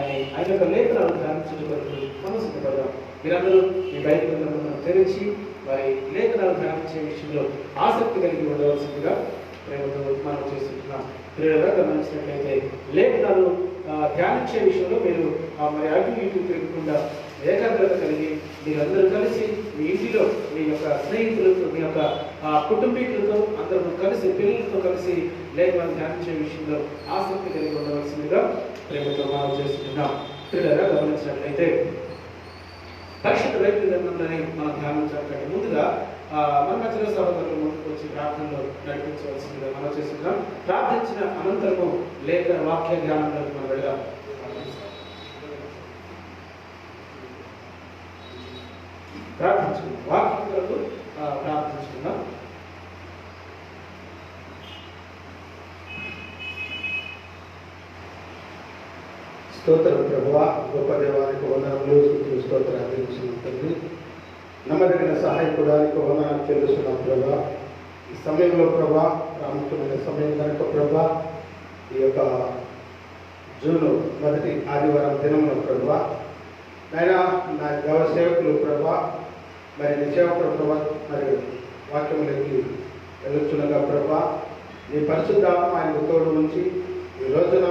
ఆయన యొక్క లేఖనాలు ధ్యానించుటకు మనం సిద్ధపడదాం. మీరందరూ మీ బైబిల్ గ్రంథములను తెరిచి మరి లేఖనాలు ధ్యానించే విషయంలో ఆసక్తి కలిగి ఉండవలసిందిగా ప్రేమతో మనం చేస్తుంటున్నాం. ప్రేరగా గమనించినట్లయితే లేఖనాలు ధ్యానించే విషయంలో మీరు మరి అటు ఇటు తిరగకుండా ఏకాగ్రత కలిగి మీరందరూ కలిసి మీ ఇంటిలో మీ యొక్క స్నేహితులతో మీ యొక్క కుటుంబీకులతో అందరూ కలిసి పిల్లలతో కలిసి లేఖనాలు ధ్యానించే విషయంలో ఆసక్తి కలిగి ఉండవలసిందిగా ప్రేమతో మనం చేస్తున్నాం. ప్రియులారా గమనించినట్లయితే పరిశుద్ధ బైబిల్ గ్రంథంలోని మనం ధ్యానించాలంటే ముందుగా మన మధ్యలో సహోదరులు ముందుకు వచ్చి ప్రార్థనలో నడిపించవలసిందిగా మనం చేస్తున్నాం. ప్రార్థించిన అనంతరము వాక్య ధ్యానంలోకి మనం వెళ్దాం. ప్రార్థించుకుందాం. వాక్యం కొరకు ప్రార్థించుకుందాం. స్తోత్రం ప్రభువా, గొప్ప దేవానికి వందనములు, స్తుతులు, స్తోత్రాలు అందించినందుకు నమ్మదగిన సహాయకుడానికి వందనాలు చెల్లిస్తున్నాం ప్రభా. ఈ సమయంలో ప్రభా, ప్రాముఖ్యమైన సమయం కనుక ప్రభా, ఈ యొక్క జూన్ మొదటి ఆదివారం దినంలో ప్రభా, నాయన నా గవ సేవకులు ప్రభా, మరి నీ సేవకుడు ప్రభా, మరి వాక్యములకి వెళ్ళొచ్చునగా ప్రభా, నీ పరిశుద్ధ ఆయనకు తోడు నుంచి ఈ రోజున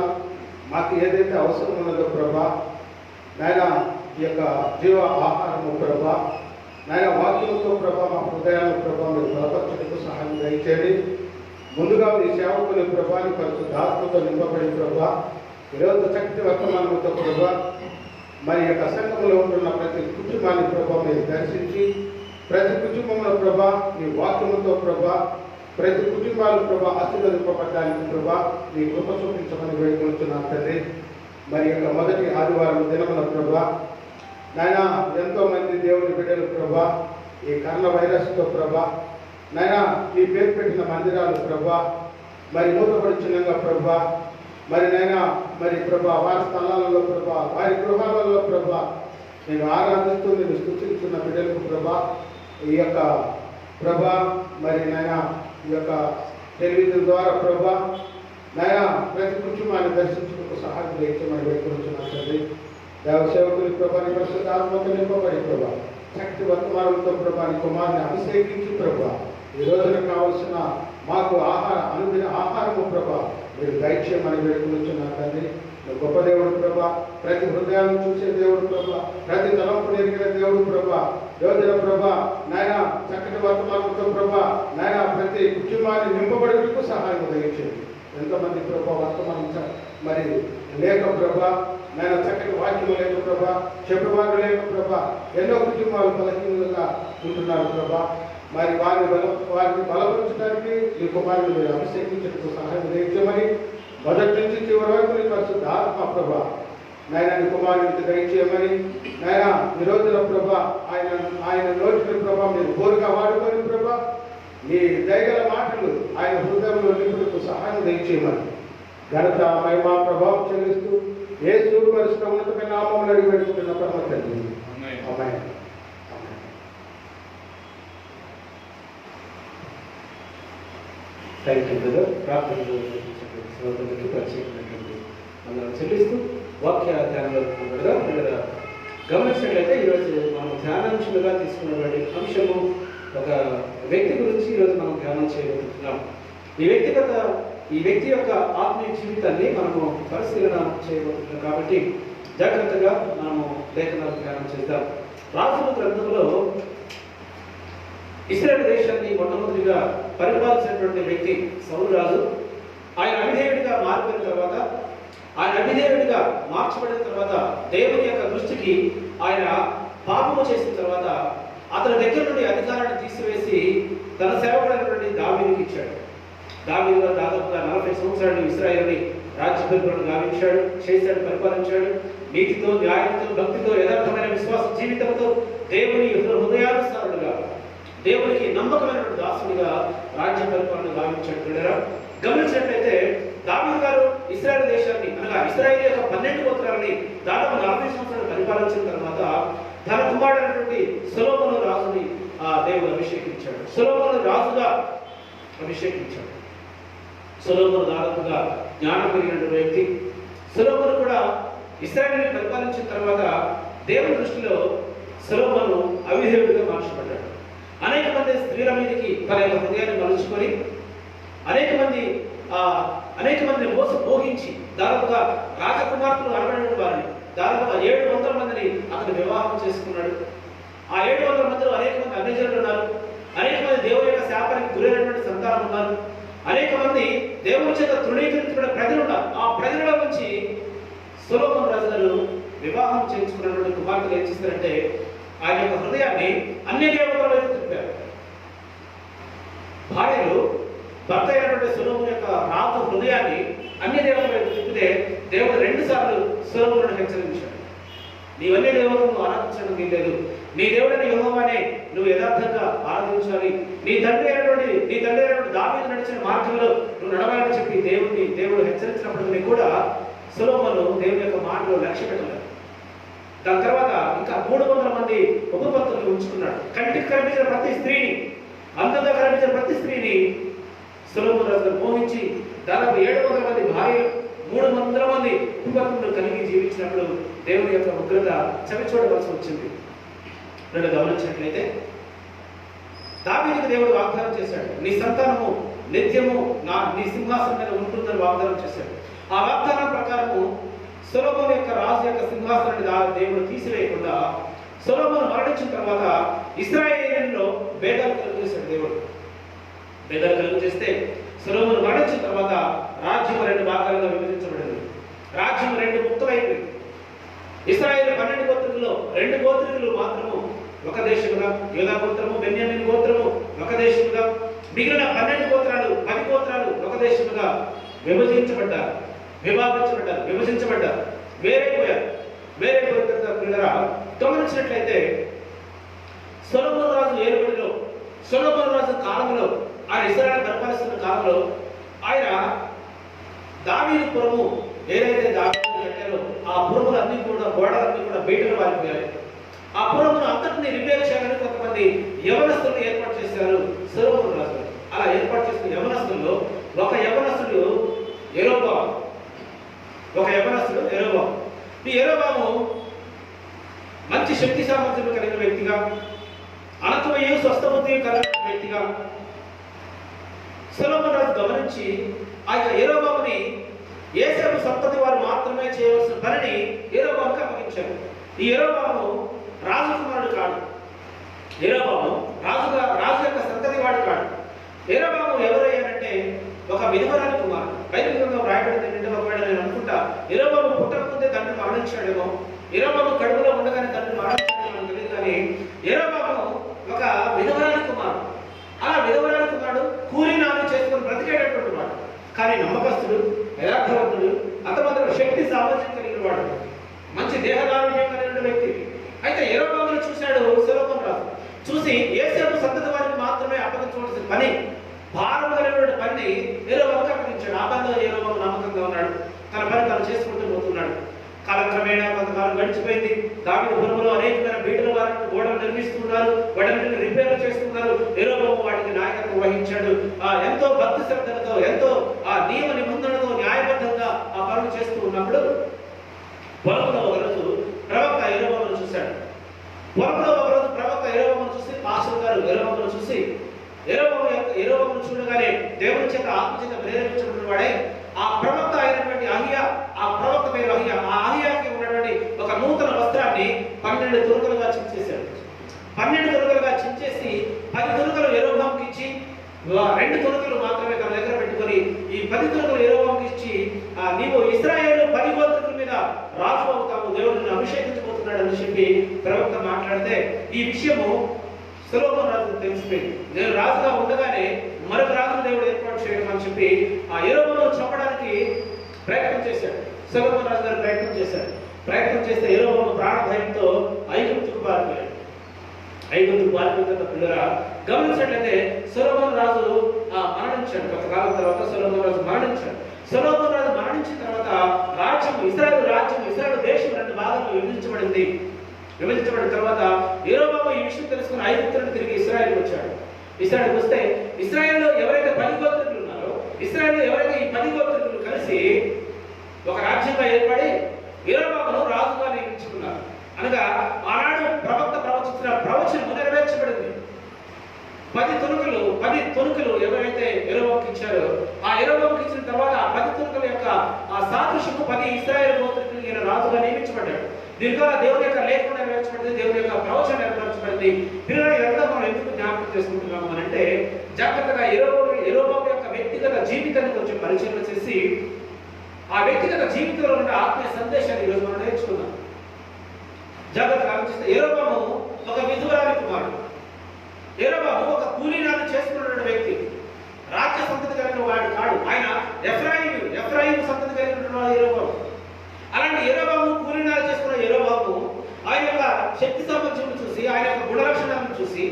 మాకు ఏదైతే అవసరం ఉన్నదో ప్రభా, నాయన ఈ యొక్క జీవ ఆహారము ప్రభా, నాయన వాక్యంతో ప్రభా మా హృదయాలను ప్రభా మీరు బలపరచడానికి సహాయం దయచేయండి. ముందుగా మీ సేవకుని ప్రభా నీ పరిశుద్ధాత్మతో నింపబడిన ప్రభా, ఈరోజు శక్తి వర్తమానంతో ప్రభా మరి యొక్క సంఘంలో ఉంటున్న ప్రతి కుటుంబాన్ని ప్రభా మీరు దర్శించి ప్రతి కుటుంబంలో ప్రభా నీ వాక్యముతో ప్రభా ప్రతి కుటుంబాలు ప్రభా ఆశీర్వదింపబడడానికి ప్రభా నీ కృప చూపించమని వేడుకుంటున్నాను తండ్రి. మరి యొక్క మొదటి ఆదివారం దినమున ప్రభా నాయన ఎంతో మంది దేవుని బిడ్డలు ప్రభా ఈ కరోనా వైరస్తో ప్రభా నాయన ఈ పేరు పెట్టిన మందిరాలు ప్రభా మరి మూతపడుచున్నగా ప్రభా మరి నాయన మరి ప్రభా వారి స్థలాలలో ప్రభా వారి గృహాలలో ప్రభా నేను ఆరాధిస్తూ నేను స్తుతిస్తున్న బిడ్డలకు ప్రభా ఈ యొక్క ప్రభా మరి నాయన ఈ యొక్క టెలివిజన్ ద్వారా ప్రభా నాయన ప్రతి కుటుంబాన్ని దర్శించుటకు సహాయం చేయించమని వేడుకుంటున్నాను తండ్రి. దేవ సేవకుని ప్రభాని పరిశుద్ధాత్మతో నింపబడి ప్రభా శక్తి వర్తమానంతో ప్రభాని కుమారుని అభిషేకించి ప్రభా ఈ రోజున కావలసిన మాకు అనుదిన ఆహారము ప్రభా మీరు దయచేయమని వేడుకుంటున్నాను తండ్రి. గొప్ప దేవుడు ప్రభా, ప్రతి హృదయాలను చూసే దేవుడు ప్రభా, ప్రతి తలంపు ఎరిగిన దేవుడు ప్రభా, యోజన ప్రభా నాయన చక్కటి వర్తమానంతో ప్రభా నాయన ప్రతి కుటుంబాన్ని నింపబడేందుకు సహాయం దయచేయండి. ఎంతమంది ప్రభా వర్తమానం మరి లేక ప్రభా నాయన చక్కటి వాక్యం లేక ప్రభా చెప్పేవారు లేక ప్రభా ఎన్నో కుటుంబాలు బలహీనంగా ఉంటున్నారు ప్రభా. మరి వారిని బలపరచడానికి ఈ కుమారుని మీరు అభిషేకించడానికి సహాయం దయచేయమని మొదటి నుంచి చివరి వరకు నీ పరిశుద్ధ ఆత్మ ప్రభా నాయన నీ కుమారునికి దయచేయమని నాయన ఈ రోజున ప్రభా ఆయన నోటిని ప్రభా మీరు బోరుగా వాడుకొని ప్రభా నీ దయగల మాటలు ఆయన హృదయంలో నిపుణులకు సహాయం దయచేయమని ఘనత మహిమ ప్రభావం చెల్లిస్తూ యేసు పరిశుద్ధ ఉన్నతమైన నామములో అడిగి పెట్టుకుంటున్న పరమ తండ్రి. ఆమేన్. Thank you brother. ప్రార్థనలో సోదరులకి ప్రత్యేకమైనటువంటి అందరం చెల్లిస్తూ వాక్య ధ్యానంలో పిల్లల గమనించినట్లయితే ఈరోజు మనం ధ్యానాంశంగా తీసుకున్నటువంటి అంశము ఒక వ్యక్తి గురించి ఈరోజు మనం ధ్యానం చేయబోతున్నాం. ఈ వ్యక్తి యొక్క ఆత్మీయ జీవితాన్ని మనము పరిశీలన చేయబోతున్నాం కాబట్టి జాగ్రత్తగా మనము లేఖనాలు ధ్యానం చేద్దాం. రాజుల గ్రంథంలో ఇశ్రాయేలు దేశాన్ని మొట్టమొదటిగా పరిపాలించినటువంటి వ్యక్తి సౌలు రాజు. ఆయన అవిధేయుడిగా మారిపోయిన తర్వాత మార్చబడిన తర్వాత దేవుని యొక్క దృష్టికి ఆయన పాపము చేసిన తర్వాత అతని దగ్గర నుండి అధికారాన్ని తీసివేసి తన సేవకుడైనటువంటి దావీదుకి ఇచ్చాడు. దావీదు దాదాపుగా 40 సంవత్సరాలు ఇశ్రాయేలుని రాజ్య పరిపాలన గావించాడు, పరిపాలించాడు. నీతితో, న్యాయంతో, భక్తితో, యథార్థమైన విశ్వాస జీవితంతో దేవుని హృదయానుసారుడుగా దేవునికి నమ్మకమైనటువంటి దాసునిగా రాజ్య పరిపాలన గావించాడు. గమనించినట్లయితే దావీదు గారు ఇశ్రాయేలు దేశాన్ని అనగా ఇశ్రాయేలు యొక్క 12 గోత్రాలని దాదాపు 40 సంవత్సరాలు పరిపాలించిన తర్వాత తన కుమారుడైనటువంటి సొలొమోను రాజుని దేవుడు అభిషేకించాడు. సొలొమోను రాజుగా అభిషేకించాడు. సొలొమోను దాదాపుగా జ్ఞానం కలిగినటువంటి వ్యక్తి. సొలొమోను కూడా ఇశ్రాయేలుని పరిపాలించిన తర్వాత దేవుని దృష్టిలో సొలొమోను అవిధేయుడిగా మార్చబడ్డాడు. అనేక మంది స్త్రీల మీదకి తన యొక్క హృదయాన్ని మలుచుకొని అనేక మందిని మోహించి దాదాపుగా రాజకుమార్తెలు అనబడిన వారిని దాదాపుగా 700 మందిని అతను వివాహం చేసుకున్నాడు. ఆ 700 మందిలో అనేక మంది అన్యజనులు ఉన్నారు, అనేక మంది దేవుని యొక్క శాపానికి గురైనటువంటి సంతానం ఉన్నారు, అనేక మంది దేవుని చేత తృణీకరించబడిన ప్రజలు ఉన్నారు. ఆ ప్రజల నుంచి సొలొమోను రాజు గారు వివాహం చేయించుకున్నటువంటి కుమార్తెలు ఏం చేస్తారంటే ఆయన యొక్క హృదయాన్ని అన్య దేవతల వైపు తిప్పారు. భార్యలు భర్త అయినటువంటి సొలొమోను యొక్క రాజు హృదయాన్ని అన్య దేవతల వైపు తిప్పితే దేవుడు 2 సార్లు సొలొమోనును హెచ్చరించాడు. నీవన్నీ దేవతలను ఆరాధించడం లేదు, నీ దేవుడైన యెహోవానే నువ్వు యథార్థంగా ఆరాధించాలి, నీ తండ్రి అయినటువంటి దావీదు నడిచిన మార్గంలో నువ్వు నడవాలని చెప్పి దేవుడు హెచ్చరించినప్పటికీ కూడా సొలొమోను దేవుని యొక్క మాటలో లక్ష్య పెట్టలేదు. దాని తర్వాత ఇంకా 300 మంది ఉపపత్తులను ఉంచుకున్నాడు. కంటికి కనిపించిన ప్రతి స్త్రీని, అందంగా కనిపించిన ప్రతి స్త్రీని సొలొమోను రాజు మోహించి దాదాపు 700 మంది భార్యలు 300 మంది ఉపపత్తులను కలిగి జీవించినప్పుడు దేవుని యొక్క ఉగ్రత చవి చూడవలసి వచ్చింది. రెండు గమనించినట్లయితే దావీదుకు దేవుడు వాగ్దానం చేశాడు, నీ సంతానము నిత్యము నీ సింహాసనం మీద ఉంటుందని వాగ్దానం చేశాడు. ఆ వాగ్దానం ప్రకారము సొలొమోను యొక్క రాజు యొక్క సింహాసనాన్ని దేవుడు తీసివేయకుండా సొలొమోను మరణించిన తర్వాత ఇశ్రాయేలులో భేదాలు కలుగు చేశాడు. దేవుడు భేదాలు కలుగు చేస్తే సొలొమోను మరణించిన తర్వాత రాజ్యం 2 భాగాలుగా విభజించబడింది. రాజ్యం 2 ముక్కలైపోయింది. ఇశ్రాయేలు 12 గోత్రికుల్లో 2 గోత్రికులు మాత్రము ఒక దేశముగా, యూదా గోత్రము బెన్యామీను గోత్రము ఒక దేశముగా, మిగిలిన 12 గోత్రాలు 10 గోత్రాలు ఒక దేశముగా విభజించబడ్డారు. వేరైపోయిన తర్వాత గమనించినట్లయితే సొలొమోను రాజు ఏలుబడిలో, సొలొమోను రాజు కాలంలో, ఆయన ఇశ్రాయేలు పరిపాలిస్తున్న కాలంలో ఆయన దావీదు పురము ఏదైతే దావీదు కట్టారో ఆ పురములన్నీ కూడా గోడలన్నీ కూడా బయటకు వారిపోయాయి. ఆ పురమును అంతటిని రిపేర్ చేయాలని కొంతమంది యవనస్తులను ఏర్పాటు చేశారు సొలొమోను రాజు. అలా ఏర్పాటు చేసిన యవనస్తుల్లో ఒక యవనస్తుడు యెరోబాము. ఈ యెరోబాము మంచి శక్తి సామర్థ్యం కలిగిన వ్యక్తిగా, అనంతమయ్యే స్వస్థబుద్ధి కలిగిన వ్యక్తిగా సొలొమోను రాజు గమనించి ఆ యొక్క యెరోబాముని యేసేపు సంతతి వారు మాత్రమే చేయవలసిన పనిని యెరోబాముకి అప్పగించారు. ఈ యెరోబాము రాజకుమారుడు కాదు, యెరోబాము రాజు యొక్క సంతతి వాడు కాదు. యెరోబాము ఎవరయ్యారంటే ఒక విధవరాలి కుమారుడు. బైబిల్ గ్రంథంలో రాయబడింది ఏంటంటే, ఒకవేళ నేను అనుకుంటా యెరోబాము పుట్టకముందే తండ్రి మరణించాడేమో, యెరోబాము కడుపులో ఉండగానే తండ్రి మరణించాడేమో అని తెలియదు. కానీ యెరోబాము ఒక విధవరాలి కుమారుడు. అలా విధవరాలి కుమారుడు కూలీ నాలు చేసుకుని బ్రతికేటటువంటి వాడు, కానీ నమ్మకస్తుడు, యథార్థవంతుడు, అంతమాత్రం శక్తి సామర్థ్యం కలిగిన వాడు, మంచి దేహదారుణ్యం కలిగిన వ్యక్తి. అయితే యెరోబామును చూశాడు సొలొమోను రాజు. చూసి యేసేపు సంతతి వారికి మాత్రమే అప్పగించవలసిన పని, భారం కలిగిన పని యెరోబాముకి అప్పగించాడు. ఆ పనిలో యెరోబాము నమ్మకంగా ఉన్నాడు, తన పని తాను చేసుకుంటూ పోతున్నాడు. కాలక్రమేణా కొంతకాలం గడిచిపోయింది. దావీదు పురములో అనేకమైన బీటల వారిని గోడలు నిర్మిస్తున్నారు, వాటిని రిపేర్లు చేస్తున్నారు. యెరోబాము వాటికి నాయకత్వం వహించాడు. ఎంతో భక్తి శ్రద్ధలతో, ఎంతో నియమ నిబంధనలతో న్యాయబద్ధంగా ఆ పనులు చేస్తూ ఉన్నప్పుడు పొలంలో ఒకరోజు ప్రవక్త యెరోబామును చూశాడు. పాస్టర్ గారు యెరోబామును చూసి యెరోబామును చూడగానే దేవుని చేత ఆత్మచేత ప్రేరేపించబడిన వాడే ఆ ప్రవక్త అయినటువంటి అహియా, ఆ ప్రవక్త పేరు అహియా, ఆ అహియాకి ఉన్నటువంటి ఒక నూతన వస్త్రాన్ని 12 తురుకలుగా చించేశాడు. 12 తురుకలుగా చించేసి 10 తురుకలు యెరోబాముకి ఇచ్చి 2 తురుకలు మాత్రమే తన దగ్గర పెట్టుకొని ఈ 10 తురుకలు యెరోబాముకి ఇచ్చి, నీవు ఇశ్రాయేలు 10 గోత్రికుల మీద రాజు అవుతావు, దేవుడిని అభిషేకించబోతున్నాడు అని చెప్పి ప్రవక్త మాట్లాడితే ఈ విషయము సొలొమోను రాజుకు తెలిసిపోయింది. నేను రాజుగా ఉండగానే మరొక రాజును దేవుడు ఏర్పాటు చేయడం అని చెప్పి ఆ యెరోబామును చంపడానికి ప్రయత్నం చేశాడు. సొలొమోను రాజు గారు ప్రయత్నం చేస్తే యెరోబాము ప్రాణ భయంతో ఐగుప్తుకు పారిపోయాడు. పిల్లరా గమనించినట్లయితే సొలొమోను రాజు మరణించాడు. కొంతకాలం తర్వాత సొలొమోను రాజు మరణించాడు. సొలొమోను రాజు మరణించిన తర్వాత ఇశ్రాయేలు దేశం 2 భాగాలుగా విభజించబడిన తర్వాత యెరోబాము ఈ విషయం తెలుసుకుని ఐగుప్తు నుండి తిరిగి ఇశ్రాయేలుకు వచ్చాడు. ఇశ్రాయేలుకు వస్తే ఇశ్రాయేలులో ఎవరైతే 10 గోత్రికులు ఉన్నారో, ఇశ్రాయేలులో ఎవరైతే ఈ 10 గోత్రికులు కలిసి ఒక రాజ్యంగా ఏర్పడి యెరొబామును రాజుగా నియమించుకున్నారు. అనగా ఆనాడు ప్రవక్త ప్రవచించిన ప్రవచనము నెరవేర్చబడింది. 10 తుణుకులు ఎవరైతే యెరొబాముకి ఇచ్చారో, ఆ యెరొబాముకి ఇచ్చిన తర్వాత ఆ 10 తుణుకుల యొక్క ఆ సాదృశ్యము 10 ఇశ్రాయేలు గోత్రికులు ఈయన రాజుగా నియమించబడ్డాడు. దీని ద్వారా దేవుని యొక్క లేఖనం నెరవేర్చబడింది, దేవుని యొక్క ప్రవచనం నెరవేర్చబడింది. పిల్లలు ఇదంతా మనం ఎందుకు జ్ఞాపకం చేసుకుంటున్నాము అని అంటే, జాగ్రత్తగా యెరొబాము యొక్క వ్యక్తిగత జీవితాన్ని కొంచెం పరిశీలన చేసి ఆ వ్యక్తిగత జీవితంలో ఉన్న ఆత్మీయ సందేశాన్ని ఈరోజు మనం నేర్చుకుందాం. జాగ్రత్తగా ఆలోచిస్తే యెరొబాము ఒక విధురాలి కుమారుడు. యెరొబాము ఒక కూలీనాలు చేసుకున్న వ్యక్తి, రాజ్య సంతతి కలిగిన వాడు కాడు. ఆయన ఎఫ్రాయిము సంతతి కలిగిన వాడు యెరొబాము. అలాంటి యెరొబాము కూలీనాలు చేసుకున్న యెరొబాము ఆయన యొక్క శక్తి సామర్థ్యం చూసి, ఆయన యొక్క గుణలక్షణాలను చూసి,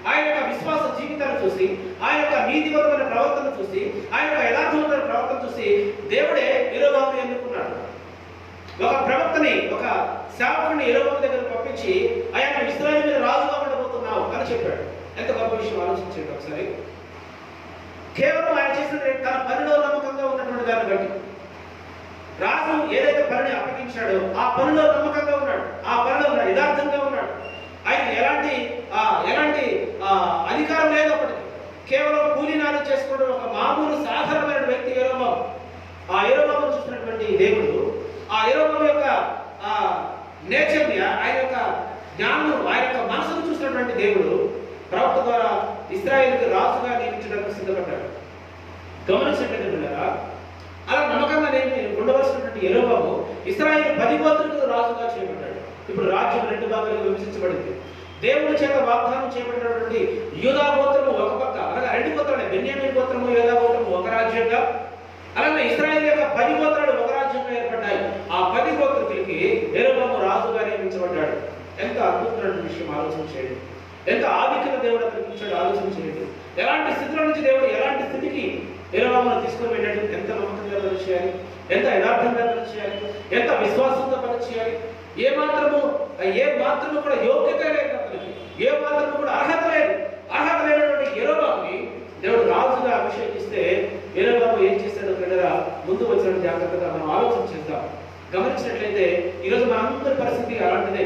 ఆయన యొక్క విశ్వాస జీవితాన్ని చూసి, ఆయన యొక్క నీతివంతమైన ప్రవర్తన చూసి, ఆయన యొక్క యథార్థమైన ప్రవర్తన చూసి దేవుడే యెరొబామును ఎన్నుకున్నాడు. ఒక ప్రవక్తని, ఒక సేవకుని యెరొబాము దగ్గర పంపించి ఆయన ఇశ్రాయేలు మీద రాజుగా ఉండబోతున్నావు అని చెప్పాడు. ఎంత గొప్ప విషయం ఆలోచించండి ఒకసారి. కేవలం ఆయన చేసిన తన పనిలో నమ్మకంగా ఉన్నటువంటి దాన్ని బట్టి, రాజు ఏదైతే పనిని అప్పగించాడో ఆ పనిలో నమ్మకంగా ఉన్నాడు, ఆ పనిలో యథార్థంగా ఉన్నాడు. ఆయన ఎలాంటి అధికారం లేనప్పటికీ కేవలం కూలీనాలు చేసుకోవడం ఒక మామూలు సాధారణమైన వ్యక్తి యెరొబాము. ఆ యెరొబామును చూసినటువంటి దేవుడు, ఆ యెరొబాము యొక్క నేచర్ని, ఆయన యొక్క జ్ఞానం, ఆయన యొక్క మనసును చూసినటువంటి దేవుడు ప్రవక్త ద్వారా ఇశ్రాయేలుకి రాజుగా నియమించడానికి సిద్ధపడ్డాడు. గమనించినట్లయితే అలా నమ్మకంగా ఉండవలసినటువంటి యెరొబాము ఇశ్రాయేలు 10 గోత్రులకు రాజుగా చేయబడ్డాడు. ఇప్పుడు రాజ్యం 2 భాగాలుగా విభజించబడింది. దేవుని చేత వాగ్దానం చేయబడినటువంటి యూదా గోత్రము ఒక పక్క, అనగా 2 గోత్రాలు, బెన్యామీను గోత్రము, యూదా గోత్రము ఒక రాజ్యంగా, అలాగే ఇశ్రాయేలు యొక్క 10 గోత్రాలు ఒక రాజ్యంగా ఏర్పడ్డాయి. ఆ 10 గోత్రికులకి యెరొబాము రాజుగా నియమించబడ్డాడు. ఎంత అద్భుతమైన విషయం ఆలోచన చేయండి. ఎంత ఆధిక్యత దేవుడు అతనికి ఇచ్చాడు ఆలోచన చేయండి. ఎలాంటి స్థితిలో నుంచి దేవుడు ఎలాంటి స్థితికి యెరొబామును తీసుకొని వెళ్ళాడు. ఎంత నమ్మకంగా పని చేయాలి, ఎంత యథార్థంగా పని చేయాలి, ఎంత విశ్వాసంతో పని చేయాలి. ఏ మాత్రము కూడా యోగ్యత లేదు అతనికి, ఏ మాత్రము కూడా అర్హత లేనటువంటి యెరొబాముని దేవుడు రాజుగా అభిషేకిస్తే యెరొబాము ఏం చేశాడో పిల్లరా ముందు వచ్చిన జాగ్రత్తగా మనం ఆలోచన చేద్దాం. గమనించినట్లయితే ఈరోజు మనందరి పరిస్థితి అలాంటిదే.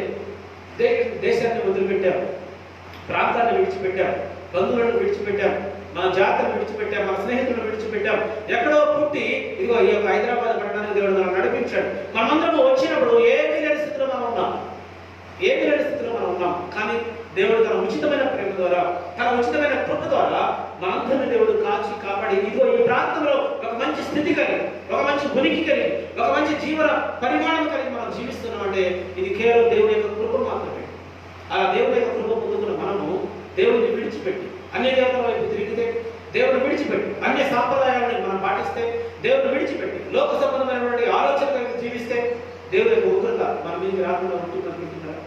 దేశాన్ని వదిలిపెట్టాం, ప్రాంతాన్ని విడిచిపెట్టాం, బంధువులను విడిచిపెట్టాం, మన జాతరను విడిచిపెట్టాం, మన స్నేహితులను విడిచిపెట్టాం. ఎక్కడో పుట్టి ఇదిగో ఈ యొక్క హైదరాబాద్ పట్టణానికి దేవుడు మనం నడిపించాడు. మనమందరం వచ్చినప్పుడు ఏమీ లేని స్థితిలో మనం ఉన్నాం. కానీ దేవుడు తన ఉచితమైన ప్రేమ ద్వారా, తన ఉచితమైన కృప ద్వారా మనందరినీ దేవుడు కాచి కాపాడి ఇదిగో ఈ ప్రాంతంలో ఒక మంచి స్థితి కలిగి, ఒక మంచి ఉనికి కలిగి, ఒక మంచి జీవన పరిమాణం కలిగి మనం జీవిస్తున్నాం అంటే ఇది కేవలం దేవుని యొక్క కృప మాత్రమే. అలా దేవుని యొక్క కృప పొందుకున్న మనము దేవుడిని విడిచిపెట్టి అన్య దేవతల వైపు తిరిగితే, దేవుని విడిచిపెట్టి అన్య సాంప్రదాయాలను మనం పాటిస్తే, దేవుని విడిచిపెట్టి లోక సంబంధమైనటువంటి ఆలోచన కలిగి జీవిస్తే దేవుని యొక్క ఉగ్రత మన మీదకి రాకుండా ఉంటుందనుకుంటున్నారా?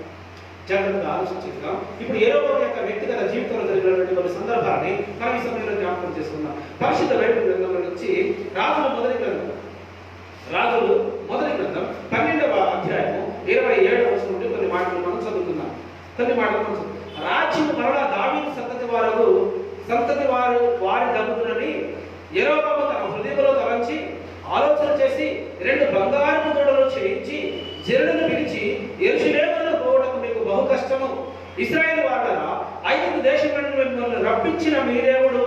జాగ్రత్తగా ఆలోచించుకుందాం. ఇప్పుడు యెరొబాము యొక్క వ్యక్తిగత జీవితంలో జరిగినటువంటి కొన్ని సందర్భాన్ని మనం ఈ సమయంలో జ్ఞాపకం చేసుకుందాం. పరిశుద్ధ బైబిల్ గ్రంథంలో నుంచి రాజుల మొదటి గ్రంథం 12వ అధ్యాయము 27వ వచనం నుండి కొన్ని మాటలు మనం చదువుకుందాం. రాజ్యం మరలా దావీదు సంతతి వారి దమ్మునని యెరొబాము తన హృదయంలో తలంచి ఆలోచన చేసి 2 బంగారపు దూడలు చేయించి జనులను పిలిచి, యెరూషలేమునకు పోవడం మీకు బహు కష్టము, ఇశ్రాయేలు వారలారా, 5 దేశముల నుండి మిమ్మల్ని రప్పించిన మీ దేవుడు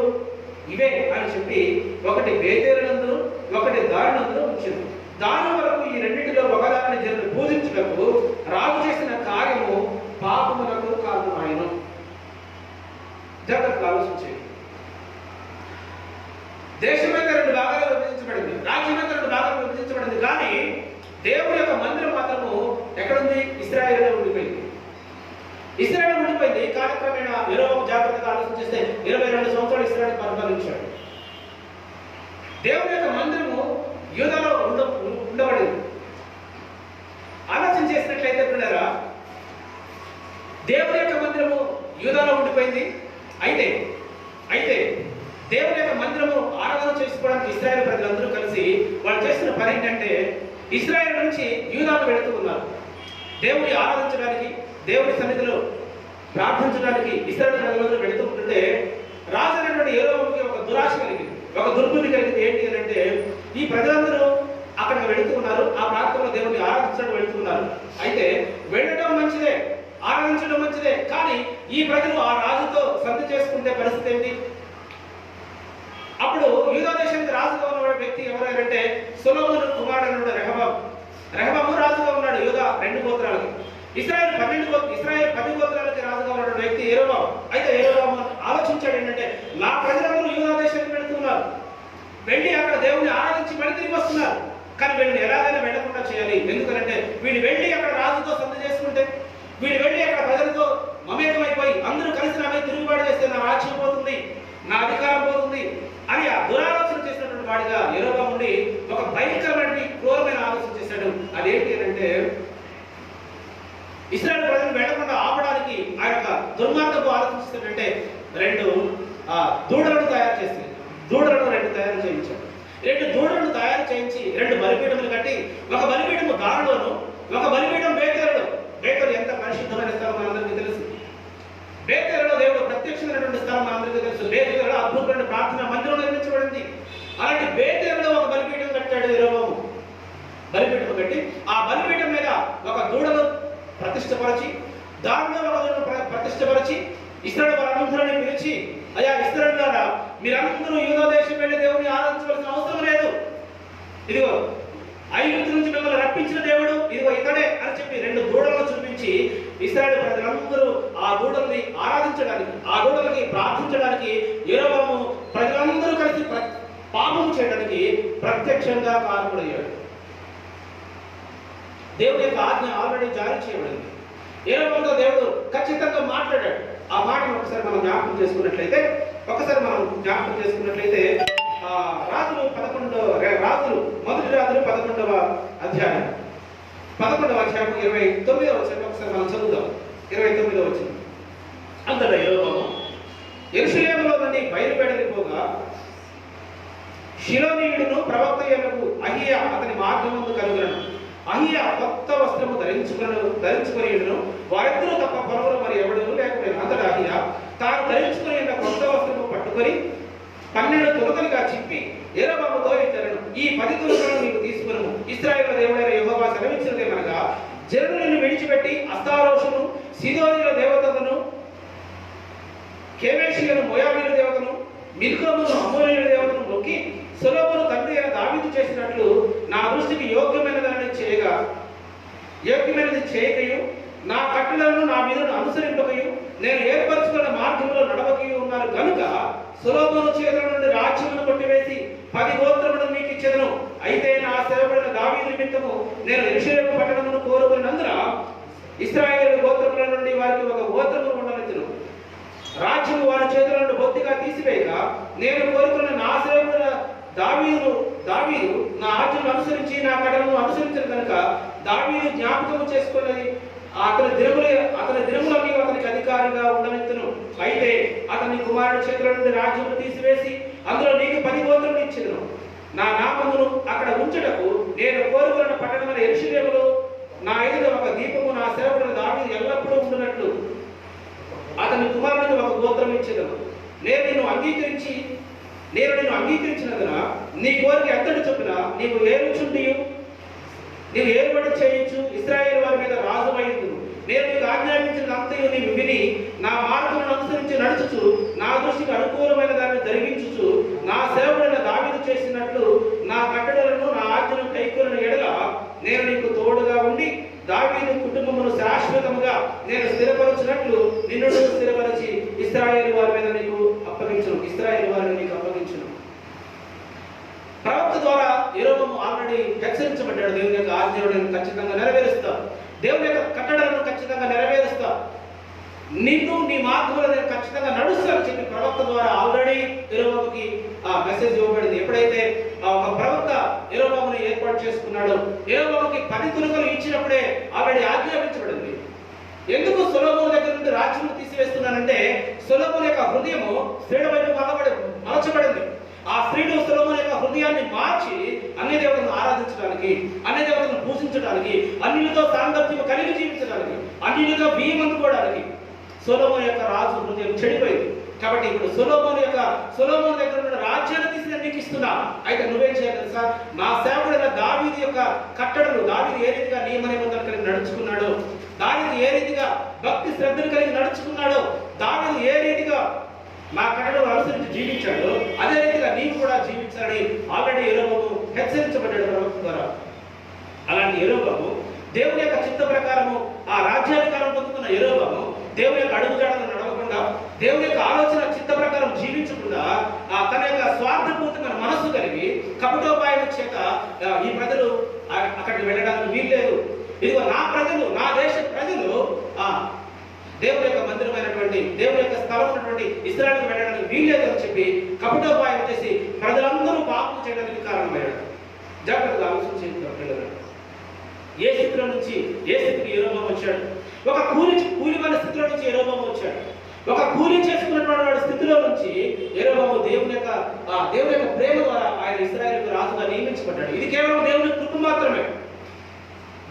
ఇవే అని చెప్పి ఒకటి బేతేలునందును ఒకటి దారినందును ఉంచింది. దాని వరకు ఈ రెండింటిలో ఒకదాన్ని జనులు పూజించుటకు రాజు చేసిన కార్యము పాపములకు కారణమాయెను. జాగ్రత్తగా ఆలోచించండి. దేశమైతే 2 భాగాలు విభజించబడింది, రాజ్యమైతే 2 భాగాలు విభజించబడింది. కానీ దేవుని యొక్క మందిరం మాత్రము ఎక్కడుంది? ఇశ్రాయేలులో ఉండిపోయింది. కాలక్రమేణా యెరొబాము జాగ్రత్తగా ఆలోచన చేస్తే 22 సంవత్సరాలు ఇశ్రాయేలు పరిపాలించాడు. దేవుని యొక్క మందిరము యూదాలో ఉండబడింది. ఆలోచన చేసినట్లయితే పిల్లరా, దేవుని యొక్క మందిరము యూదాలో ఉండిపోయింది. అయితే దేవుని యొక్క మందిరము ఆరాధన చేసుకోవడానికి ఇశ్రాయేలు ప్రజలందరూ కలిసి వాళ్ళు చేస్తున్న పని ఏంటంటే, ఇశ్రాయేలు నుంచి యూదాకు వెళుతూ ఉన్నారు. దేవుని ఆరాధించడానికి, దేవుని సన్నిధిలో ప్రార్థించడానికి ఇశ్రాయేలు ప్రజలందరూ వెళుతూ ఉంటుంటే రాజు అయినటువంటి యెరొబాముకి ఒక దురాశ కలిగింది, ఒక దుర్బుద్ధి కలిగింది. ఏంటి అని అంటే, ఈ ప్రజలందరూ అక్కడికి వెళుతూ ఉన్నారు. ఆ ప్రాంతంలో దేవుడిని ఆరాధించడం వెళుతున్నారు. అయితే వెళ్ళడం మంచిదే, ఆరాధించడం మంచిదే, కానీ ఈ ప్రజలు ఆ రాజుతో సంధి చేసుకుంటే పరిస్థితి ఏంటి? అప్పుడు యూదా దేశానికి రాజుగా ఉన్న వ్యక్తి ఎవరంటే సొలొమోను కుమారుడు రెహబాము రాజుగా ఉన్నాడు యూదా 2 గోత్రాలకి. ఇశ్రాయేల్ 10 గోత్రాలకి రాజుగా ఉన్న వ్యక్తి యెరోబాము. అయితే యెరోబాము ఆలోచించాడు ఏంటంటే, నా ప్రజలందరూ యూదా దేశానికి వెళుతున్నారు, వెళ్ళి అక్కడ దేవుని ఆరాధించి మళ్ళీ తిరిగి వస్తున్నారు, కానీ వీళ్ళని ఎలాగైనా వెళ్లకుండా చేయాలి. ఎందుకంటే వీళ్ళు వెళ్ళి అక్కడ రాజుతో సంధి చేసుకుంటే, వీళ్ళు వెళ్ళి అక్కడ ప్రజలతో మమేకమైపోయి అందరూ కలిసి నా మీద తిరుగుబాటు చేస్తే నా రాజ్యం పోతుంది, నా అధికారం పోతుంది అని ఆ దురాలోచన చేసినటువంటి వాడిగా యెరోబాము నుండి ఒక భయంకరమైన క్రూరమైన ఆలోచన చేశాడు. అదేంటి అంటే, ఇశ్రాయేలు ప్రజలను వెళ్లకుండా ఆపడానికి ఆ యొక్క దుర్మార్గపు ఆలోచిస్తుంటే 2 దూడలను తయారు చేసి దూడలను 2 తయారు చేయించాడు. 2 దూడలను తయారు చేయించి 2 బలిపీఠములు కట్టి, ఒక బలిపీఠము దారిలోను, ఒక బలిపీఠం బేతేలులో. బేతేలు ఎంత పరిశుద్ధమైన స్థలం మనందరికీ తెలుసు. బేతేలులో దేవుడు ప్రత్యక్షమైనటువంటి స్థలం మనందరికీ తెలుసు. బేతేలులో అద్భుతమైన ప్రార్థన మందిరం నిర్మించబడింది. అలాంటి బేతేలులో ఒక బలిపీఠం కట్టాడు యెరోబాము. బలిపీఠం కట్టి ఆ బలిపీఠం మీద ఒక దూడను ప్రతిష్టపరిచి, దానిలో ఒక దూడను ప్రతిష్టపరిచి ఇశ్రాయేలు వారందరినీ పిలిచి, అయ్యా ఇశ్రాయేలులారా, మీరందరూ యూదా దేశం వెళ్ళి దేవుని ఆరాధించవలసిన అవసరం లేదు, ఇదిగో ఐగుప్తు నుంచి మిమ్మల్ని రప్పించిన దేవుడు ఇదిగో ఇతడే అని చెప్పి 2 దూడలను చూపించి ఇశ్రాయేలు ప్రజలందరూ ఆ దూడల్ని ఆరాధించడానికి, ఆ దూడలకి ప్రార్థించడానికి యెరోబాము ప్రజలందరూ కలిసి పాపం చేయడానికి ప్రత్యక్షంగా కారకుడయ్యాడు. దేవుని యొక్క ఆజ్ఞ ఆల్రెడీ జారీ చేయబడింది. యెరోబాముతో దేవుడు ఖచ్చితంగా మాట్లాడాడు. ఆ మాటను ఒకసారి మనం జ్ఞాపకం చేసుకున్నట్లయితే రాజులు మొదటి రాజులు 11వ అధ్యాయం 29వ వచనం ఒకసారి మనం చదువుదాం. 29వ వచనం. అంతటా యెరోబాము యెరూషలేములో నుండి బయలుపెడలిపోగా షిలోనీయుడును ప్రవక్త అయినకు అహియా అతని మార్గమందు కలుగులను. అహియా కొత్త వస్త్రము ధరించుకుని వారిద్దరూ తప్ప పొలములు మరి ఎవడూ లేకపోయినా. అంతటా అహియా తాను ధరించుకుని కొత్త వస్త్రము పట్టుకొని 12 తులకలుగా చిప్పి యెరోబాముతో ఇచ్చాను, ఈ 10 తులకలను నీకు తీసుకును. ఇశ్రాయేలు దేవుడైన యెహోవా సెలవిచ్చినదేమనగా, జనులను విడిచిపెట్టి అస్తారోషును, సీదోనీయుల దేవతలను, కేమేషీయులను, మోయాబీయుల దేవతను, మిల్కోమును, అమ్మోనీయుల దేవతను మొక్కి సొలొమోను తండ్రి అయిన దావీదు చేసినట్లు నా దృష్టికి యోగ్యమైనది చేయకయు, నా కట్టడలను నా విధులను అనుసరింపకయు, నేను ఏర్పరచుకున్న మార్గంలో నడవకయు ఉన్నారు కనుక సొలొమోను చేతుల నుండి రాజ్యమును కొట్టివేసి 10 గోత్రములను నీకు ఇచ్చెదను. అయితే నా సేవకుడైన దావీదు నిమిత్తము నేను యెరూషలేము పట్టణమును కోరుకున్నందున ఇశ్రాయేలు గోత్రముల నుండి వారికి ఒక గోత్రమును ఉండనిచ్చును. రాజ్యము వారి చేతుల నుండి బొత్తిగా తీసివేయక నేను కోరుకున్న నా సేవకుడైన దావీదు నా ఆజ్ఞను అనుసరించి నా కట్టడలను అనుసరించిన కనుక దావీదు జ్ఞాపకము చేసుకున్నది అతని దినములన్నీ అతనికి అధికారిగా ఉండనిచ్చును. అయితే అతని కుమారుడి చేతుల నుండి రాజ్యము తీసివేసి అందులో నీకు 10 గోత్రములు ఇచ్చెదను. నా నామమును అక్కడ ఉంచుటకు నేను కోరుకున్న పట్టణమైన యెరూషలేములో నా ఎదుట ఒక దీపము నా సేవకుడైన దావీదు ఎల్లప్పుడూ ఉండునట్లు అతని కుమారునికి ఒక గోత్రం ఇచ్చెదను. నేను నిన్ను అంగీకరించినందున నీ కోరిక ఎంతటి చొప్పున నీవు ఏలుబడి చేయించు ఇశ్రాయేలు వారి మీద రాజు అయిందును. నేను నీకు ఆజ్ఞాపించిన అంతయు నీవు విని నా మార్గమును అనుసరించి నడుచుచు నా దృష్టికి అనుకూలమైన దాన్ని జరిగించుచు నా సేవకుడైన దావీదు చేసినట్లు నా కట్టడలను నా ఆజ్ఞను కైకొనిన ఎడల నేను నీకు తోడుగా ఉండి దావీదు కుటుంబమును శాశ్వతముగా నేను స్థిరపరచినట్లు నిన్ను స్థిరపరిచి ఇశ్రాయేలు వారి మీద నీకు అప్పగించును. ప్రవక్త ద్వారా యెరోబాము ఆల్రెడీ హెచ్చరించబడ్డాడు. దేవుని యొక్క ఆజ్ఞలను నేను ఖచ్చితంగా నెరవేరుస్తా, దేవుని యొక్క కట్టడలను ఖచ్చితంగా నెరవేరుస్తా, నిన్ను నీ మార్గంలో నేను ఖచ్చితంగా నడుస్తాను చెప్పి ప్రవక్త ద్వారా ఆల్రెడీ యెరోబాముకి ఆ మెసేజ్ ఇవ్వబడింది. ఎప్పుడైతే ఒక ప్రవక్త యెరోబామును ఏర్పాటు చేసుకున్నాడో యెరోబాముకి 10 తులకలు ఇచ్చినప్పుడే ఆల్రెడీ ఆజ్ఞాపించబడింది. ఎందుకు సొలొమోను దగ్గర నుండి రాజ్యం తీసివేస్తున్నానంటే సొలొమోను యొక్క హృదయము స్త్రీల వైపు మలచబడింది. ఆ స్త్రీలు సొలొమోను యొక్క హృదయాన్ని మార్చి అన్ని దేవతలను ఆరాధించడానికి, అన్ని దేవతలను పూజించడానికి, అన్యులతో సాంగత్యం కలిగి జీవించడానికి, అన్యులతో బియ్యం అందుకోవడానికి సొలొమోను యొక్క రాజు హృదయం చెడిపోయింది. కాబట్టి ఇప్పుడు సొలొమోను దగ్గర ఉన్న రాజ్యాన్ని తీసి నేను నీకు ఇస్తున్నా, అయితే నువ్వేం చేయాలి తెలుసా? నా సేవకుడైన దావీదు యొక్క కట్టడలు, దావీదు ఏ రీతిగా నియమ నిబంధనలు కలిగి నడుచుకున్నాడో, దావీదు ఏ రీతిగా భక్తి శ్రద్ధలు కలిగి నడుచుకున్నాడో, దావీదు ఏ రీతిగా నా కట్టడలు అనుసరించి జీవించాడో అదే రీతిగా నీవు కూడా జీవించాలని ఆల్రెడీ యెరొబోము హెచ్చరించబడ్డాడు ప్రవక్త ద్వారా. అలాంటి యెరొబోము దేవుని యొక్క చిత్త ప్రకారము ఆ రాజ్యాధికారం పొందుతున్న యెరొబోము దేవుని యొక్క అడుగుజాడలను నడవకుండా, దేవుని యొక్క ఆలోచన చిత్త ప్రకారం జీవించకుండా తన యొక్క స్వార్థపూర్తమైన మనస్సు కలిగి కపటోపాయం చేత ఈ ప్రజలు అక్కడికి వెళ్ళడానికి వీల్లేదు, ఇదిగో నా ప్రజలు, నా దేశ ప్రజలు దేవుని యొక్క మందిరమైనటువంటి దేవుని యొక్క స్థలం ఉన్నటువంటి ఇశ్రాయేలుకు వెళ్ళడానికి వీల్లేదు అని చెప్పి కపటోపాయం చేసి ప్రజలందరూ పాపం చేయడానికి కారణమయ్యాడు. జాగ్రత్తగా ఆలోచించారు. ఏ స్థితిలో నుంచి ఏ స్థితికి యెరొబోము వచ్చాడు? ఒక కూలి వాళ్ళ స్థితిలో నుంచి యెరొబోము వచ్చాడు. ఒక కూలి చేసుకున్నటువంటి స్థితిలో నుంచి యెరొబోము దేవుని యొక్క ప్రేమ ద్వారా ఆయన ఇశ్రాయేలుకు రాజుగా నియమించబడ్డాడు. ఇది కేవలం దేవుని కృప మాత్రమే,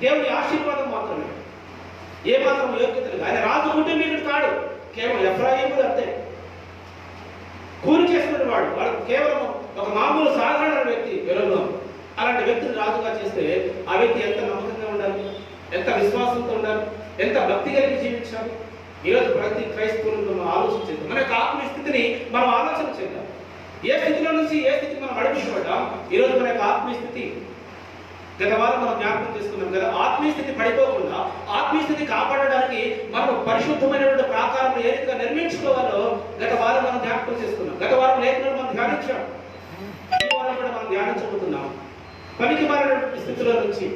దేవుని ఆశీర్వాదం మాత్రమే, ఏ మాత్రం యోగ్యత లేదు. ఆయన రాజు కుటుంబీకుడు కాడు, కేవలం ఎఫ్రాయిముడు అంతే. కూలి చేసుకున్న వాడు కేవలం ఒక మామూలు సాధారణ వ్యక్తి యెరొబోము. అలాంటి వ్యక్తిని రాజుగా చేస్తే ఆ వ్యక్తి ఎంత నమ్మకంగా ఉండాలి, ఎంత విశ్వాసంతో ఉండాలి, ఎంత భక్తి కలిగి జీవించాలి. ఈరోజు ప్రతి క్రైస్తవులను మనం ఆలోచించేద్దాం, మన యొక్క ఆత్మీయ స్థితిని మనం ఆలోచన చేద్దాం. ఏ స్థితిలో నుంచి ఏ స్థితికి మనం నడిపించబడ్డాం? ఈరోజు మన యొక్క ఆత్మీయ స్థితి గత వారం మనం జ్ఞాపకం చేసుకున్నాం కదా. ఆత్మీయ స్థితి పడిపోకుండా ఆత్మీయ స్థితి కాపాడడానికి మనం పరిశుద్ధమైనటువంటి ప్రాకారం ఏ రీతిగా నిర్మించుకోవాలో గత వారం మనం జ్ఞాపకం చేసుకున్నాం. గత వారం లేఖనాలు మనం ధ్యానించాం, ఈ వారం కూడా మనం ధ్యానించబోతున్నాం. పనికి మారినటువంటి స్థితిలో నుంచి,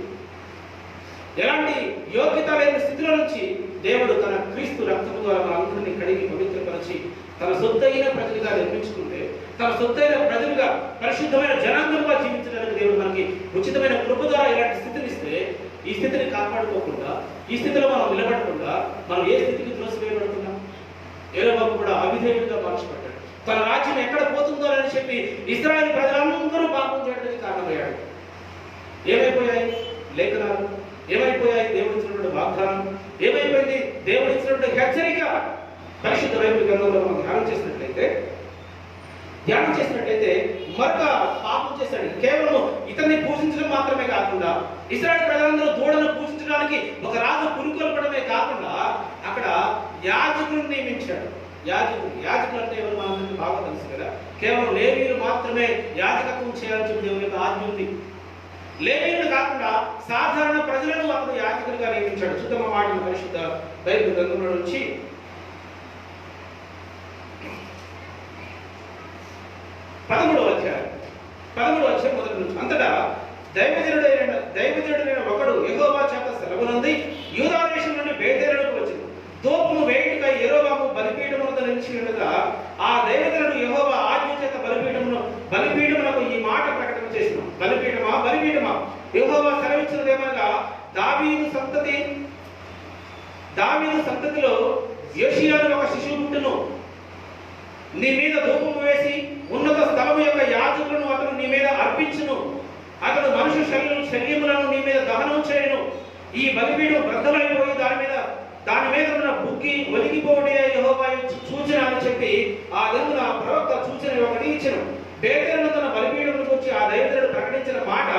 ఎలాంటి యోగ్యత లేని స్థితిలో నుంచి దేవుడు తన క్రీస్తు రక్తము ద్వారా మనందరినీ కడిగి పవిత్రపరిచి తన సొత్తైన ప్రజలుగా నిర్మించుకుంటే, తన సొత్తైన ప్రజలుగా పరిశుద్ధమైన జనాంగంగా జీవించడానికి దేవుడు మనకి ఉచితమైన కృప ద్వారా ఇలాంటి స్థితిని ఇస్తే, ఈ స్థితిని కాపాడుకోకుండా, ఈ స్థితిలో మనం నిలబడకుండా మనం ఏ స్థితికి త్రోసివేయబడుతున్నాం? యెరొబోము కూడా అవిధేయుడిగా మార్చబడ్డాడు. తన రాజ్యం ఎక్కడ పోతుందో అని చెప్పి ఇశ్రాయేలు ప్రజలందరూ పాపం చేయడానికి కారణమయ్యాడు. ఏమైపోయాయి లేఖనాలు? ఏమైపోయాయి దేవుడు ఇచ్చినటువంటి వాగ్దానం? ఏమైపోయింది దేవుడు ఇచ్చినటువంటి హెచ్చరిక? పరిశుద్ధ బైబిల్ గ్రంథంలో మనం ధ్యానం చేసినట్లయితే మరొక పాపం చేశాడు. కేవలం ఇతన్ని పూజించడం మాత్రమే కాకుండా, ఇశ్రాయేలు ప్రజలందరూ దూడను పూజించడానికి ఒక రాజు పురుకొల్పడమే కాకుండా అక్కడ యాజకులను నియమించాడు. యాజకులు అంటే ఎవరు మనందరికీ బాగా తెలుసు కదా. కేవలం లేవీయులు మాత్రమే యాజకత్వం చేయాలని చెప్పి దేవుని యొక్క ఆజ్ఞ ఉంది. లేవీయులు కాకుండా సాధారణ ప్రజలను అతను యాజకులుగా నియమించాడు. చూద్దాం ఆ మాటలు పరిశుద్ధ బైబిల్ గ్రంథంలో నుంచి 13వ అధ్యాయం మొదటి నుంచి. అంతటా దైవజనుడైన ఒకడు యెహోవా చేత సెలవునంది యూదా దేశం నుండి బేతేలుకు వచ్చింది. తోపును వేయుటకై యెరొబోము బలిపీఠమునకు నిలిచి ఉండగా ఆ దైవజనుడు యెహోవా ఆజ్ఞ చేత బలిపీఠమునకు ఈ మాట ప్రకటన చేసినాం. బలిపీఠమా యెహోవా సెలవిచ్చినదేమనగా, దావీదు సంతతిలో యోషియాను ఒక శిశువు పుట్టును, నీ మీద ధూపము వేసి ఉన్నత స్థలము యొక్క యాజకులను అతను నీ మీద అర్పించును, అతడు మనుషు శల్యములను నీ మీద దహనం చేయను. ఈ బలిపీఠం బద్దలైపోయి దాని మీద ఉన్న బుగ్గి ఒలిగిపోవడే యెహోవా సూచన అని చెప్పి ఆ దినమున ప్రవక్త సూచన ఒకటి ఇచ్చెను. బేతేలును తన బలిపీఠమునకు వచ్చి ఆ దైవజనుడు ప్రకటించిన మాట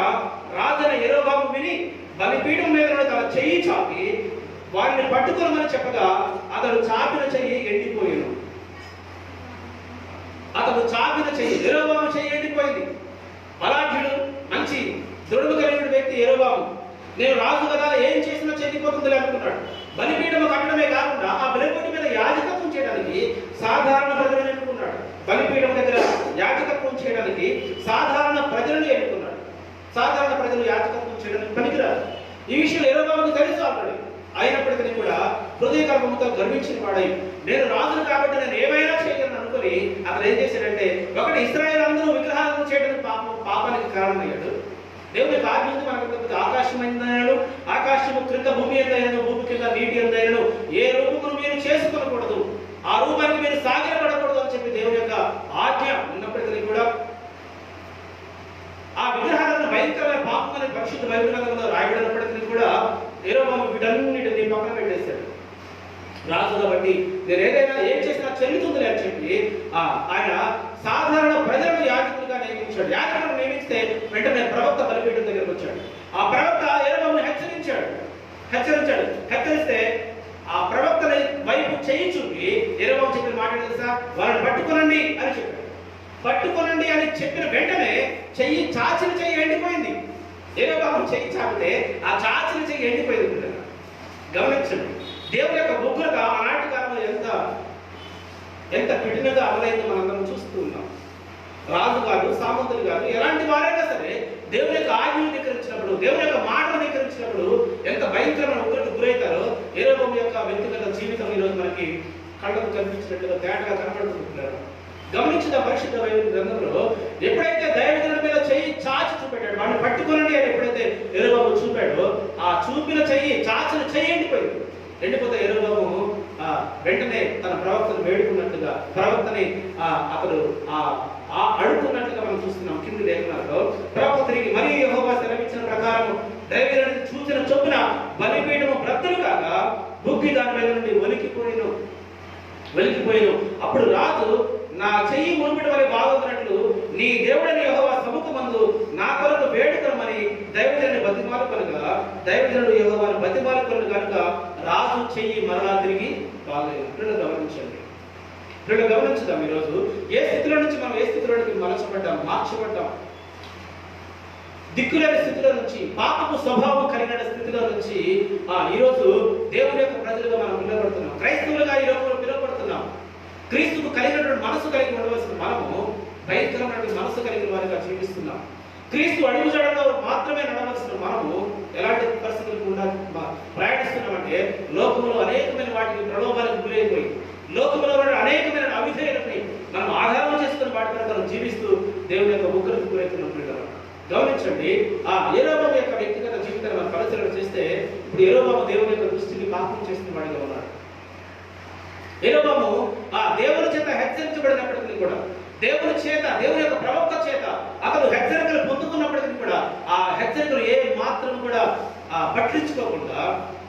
రాజైన యెరొబోము విని బలిపీఠం మీద తన చెయ్యి చాపి వారిని పట్టుకోమని చెప్పగా అతడు చాపిన చెయ్యి ఎండిపోయాను. యెరొబోము చెయ్యి ఎండిపోయింది. బలాఢ్యుడు, మంచి దృఢము కలిగిన వ్యక్తి యెరొబోము. నేను రాజు కదా, ఏం చేసినా చెల్లిపోతుంది అనుకున్నాడు. బలిపీఠము కట్టడమే కాకుండా ఆ బలిపీఠం మీద యాజకత్వం చేయడానికి సాధారణ ప్రజలను ఎన్నుకున్నాడు. బలిపీఠం దగ్గర యాజకత్వం చేయడానికి సాధారణ ప్రజలను ఎన్నుకున్నాడు. సాధారణ ప్రజలు యాజకత్వం చేయడానికి పనికిరాదు. ఈ విషయం యెరొబోముకు తెలుసు ఆల్రెడీ. అయినప్పటికీ కూడా హృదయ గర్భంతో గర్వించిన వాడై నేను రాజును కాబట్టి నేను ఏమైనా చేయగలను అనుకుని అతను ఏం చేశాడంటే, ఒకటి ఇశ్రాయేలు అందరూ విగ్రహాలను చేయడానికి పాపానికి కారణమయ్యాడు. దేవుని ఆజ్ఞ మనకు ఆకాశమైందనను, ఆకాశము క్రింద భూమి ఎందైనను, భూమి కింద నీటి ఎందైనను ఏ రూపమును మీరు చేసుకొనకూడదు, ఆ రూపానికి మీరు సాగిలపడకూడదు అని చెప్పి దేవుని యొక్క ఆజ్ఞ ఉన్నప్పటికీ కూడా ఆ విగ్రహాలను భయంకరమైన పాపమని పరిశుద్ధ బైబిల్ గ్రంథంలో రాయబడినప్పటికీ కూడా యెరొబోము వీటన్నిటిని పక్కన పెట్టేశాడు. రాజు కాబట్టి నేను ఏదైనా ఏం చేసినా చెల్లుతుంది అని చెప్పి ఆయన సాధారణ ప్రజలను యాజకులుగా నియమించాడు. యాజకులను నియమిస్తే వెంటనే ప్రవక్త బలిపీఠం దగ్గరకు వచ్చాడు. ఆ ప్రవక్త యెరొబెయామును హెచ్చరిస్తే ఆ ప్రవక్తని వైపు చేయి చూపి యెరొబెయాము చెప్పిన మాట తెలుసా, వాళ్ళని పట్టుకొనండి అని చెప్పాడు. పట్టుకొనండి అని చెప్పిన వెంటనే చాచిన చెయ్యి ఎండిపోయింది. యెరొబెయాము చెయ్యి చాపితే ఆ చాచిన చెయ్యి ఎండిపోయింది. గమనించండి, దేవుని యొక్క ఉగ్రత ఆనాటి కాలంలో ఎంత కఠినంగా అమలైందో మనందరం చూస్తూ ఉన్నాం. రాజు కాదు, సామంతులు కాదు, ఎలాంటి వారైనా సరే దేవుని యొక్క ఆజ్ఞను ధిక్కరించినప్పుడు, దేవుని యొక్క మాటను ధిక్కరించినప్పుడు ఎంత భయంకరమైన ఉగ్రతకు గురవుతారో యెరొబెయాము యొక్క వ్యక్తిగత జీవితం ఈరోజు మనకి కళ్ళకు కనిపించినట్టుగా తేటగా కనపడుతున్నారు. గమనించిన పరిశుద్ధ బైబిల్ గ్రంథంలో ఎప్పుడైతే దైవజనుడి మీద చెయ్యి చాచి చూపెట్టాడు, వాడిని పట్టుకోనండి అని ఎప్పుడైతే యెరొబెయాము చూపాడో ఆ చూపిన చాచిన చెయ్యి ఎండిపోతే యెరొబెయాము వెంటనే తన ప్రవక్తను వేడుకున్నట్లుగా, ప్రవక్తని అతడు అడుగుతున్నట్లుగా మనం చూస్తున్నాం. కింది లేఖనాల్లో ప్రవక్త తిరిగి మరీ యెహోవా సెలవిచ్చిన ప్రకారం దైవజనుడిని చూసిన చొప్పున బలిపీఠము బ్రద్దలు కాగా బుగ్గి దాని మీద నుండి ఒలికిపోయిను. అప్పుడు రాజు, నా చెయ్యి మునుపటి వరకు బాగున్నట్లు నీ దేవుడైన యెహోవా సముఖమందు నా కొరకు వేడుకమని దైవజనుని బతిమాలుకొనగా, దైవజనుడు యెహోవాను బతిమాలుకొను కనుక రాజు చెయ్యి మరలా తిరిగి బాగలేదు. గమనించుదాం. ఈరోజు ఏ స్థితిలో నుంచి మనం ఏ స్థితిలోనికి మార్చబడ్డాం, దిక్కులేని స్థితిలో నుంచి, పాపపు స్వభావం కలిగిన స్థితిలో నుంచి ఈరోజు దేవుని యొక్క ప్రజలుగా మనం పిలువబడుతున్నాం. క్రైస్తవులుగా ఈ లోకంలో పిలువబడుతున్నాం. క్రీస్తుకు కలిగినటువంటి మనసు కలిగి ఉండవలసిన మనము భయంకరమైనటువంటి మనసు కలిగిన వారిగా జీవిస్తున్నాం. క్రీస్తు అడుగుజాడలో మాత్రమే నడవలసిన మనము ఎలాంటి పరిస్థితులకు ప్రయాణిస్తున్నామంటే లోకంలో అనేకమైన వాటికి ప్రలోభాలకు గురైపోయి, లోకంలో అనేకమైన అవిధేయులని మనం ఆధారం చేసుకున్న వాటి ప్రకారం జీవిస్తూ దేవుని యొక్క ఉగ్రతకు గురవుతున్నప్పుడు గమనించండి. యెరొబెయాము యొక్క వ్యక్తిగత జీవితాన్ని మనం పరిశీలన చేస్తే ఇప్పుడు యెరొబెయాము దేవుని యొక్క దృష్టిని పాపం చేస్తున్న వాడిగా ఉన్నాడు. యెరొబెయాము దేవుని చేత హెచ్చరించబడినప్పటికీ కూడా, దేవుని యొక్క ప్రవక్త చేత అతను హెచ్చరికలు పొందుకున్నప్పటికీ కూడా ఆ హెచ్చరికలు ఏ మాత్రం కూడా పట్టించుకోకుండా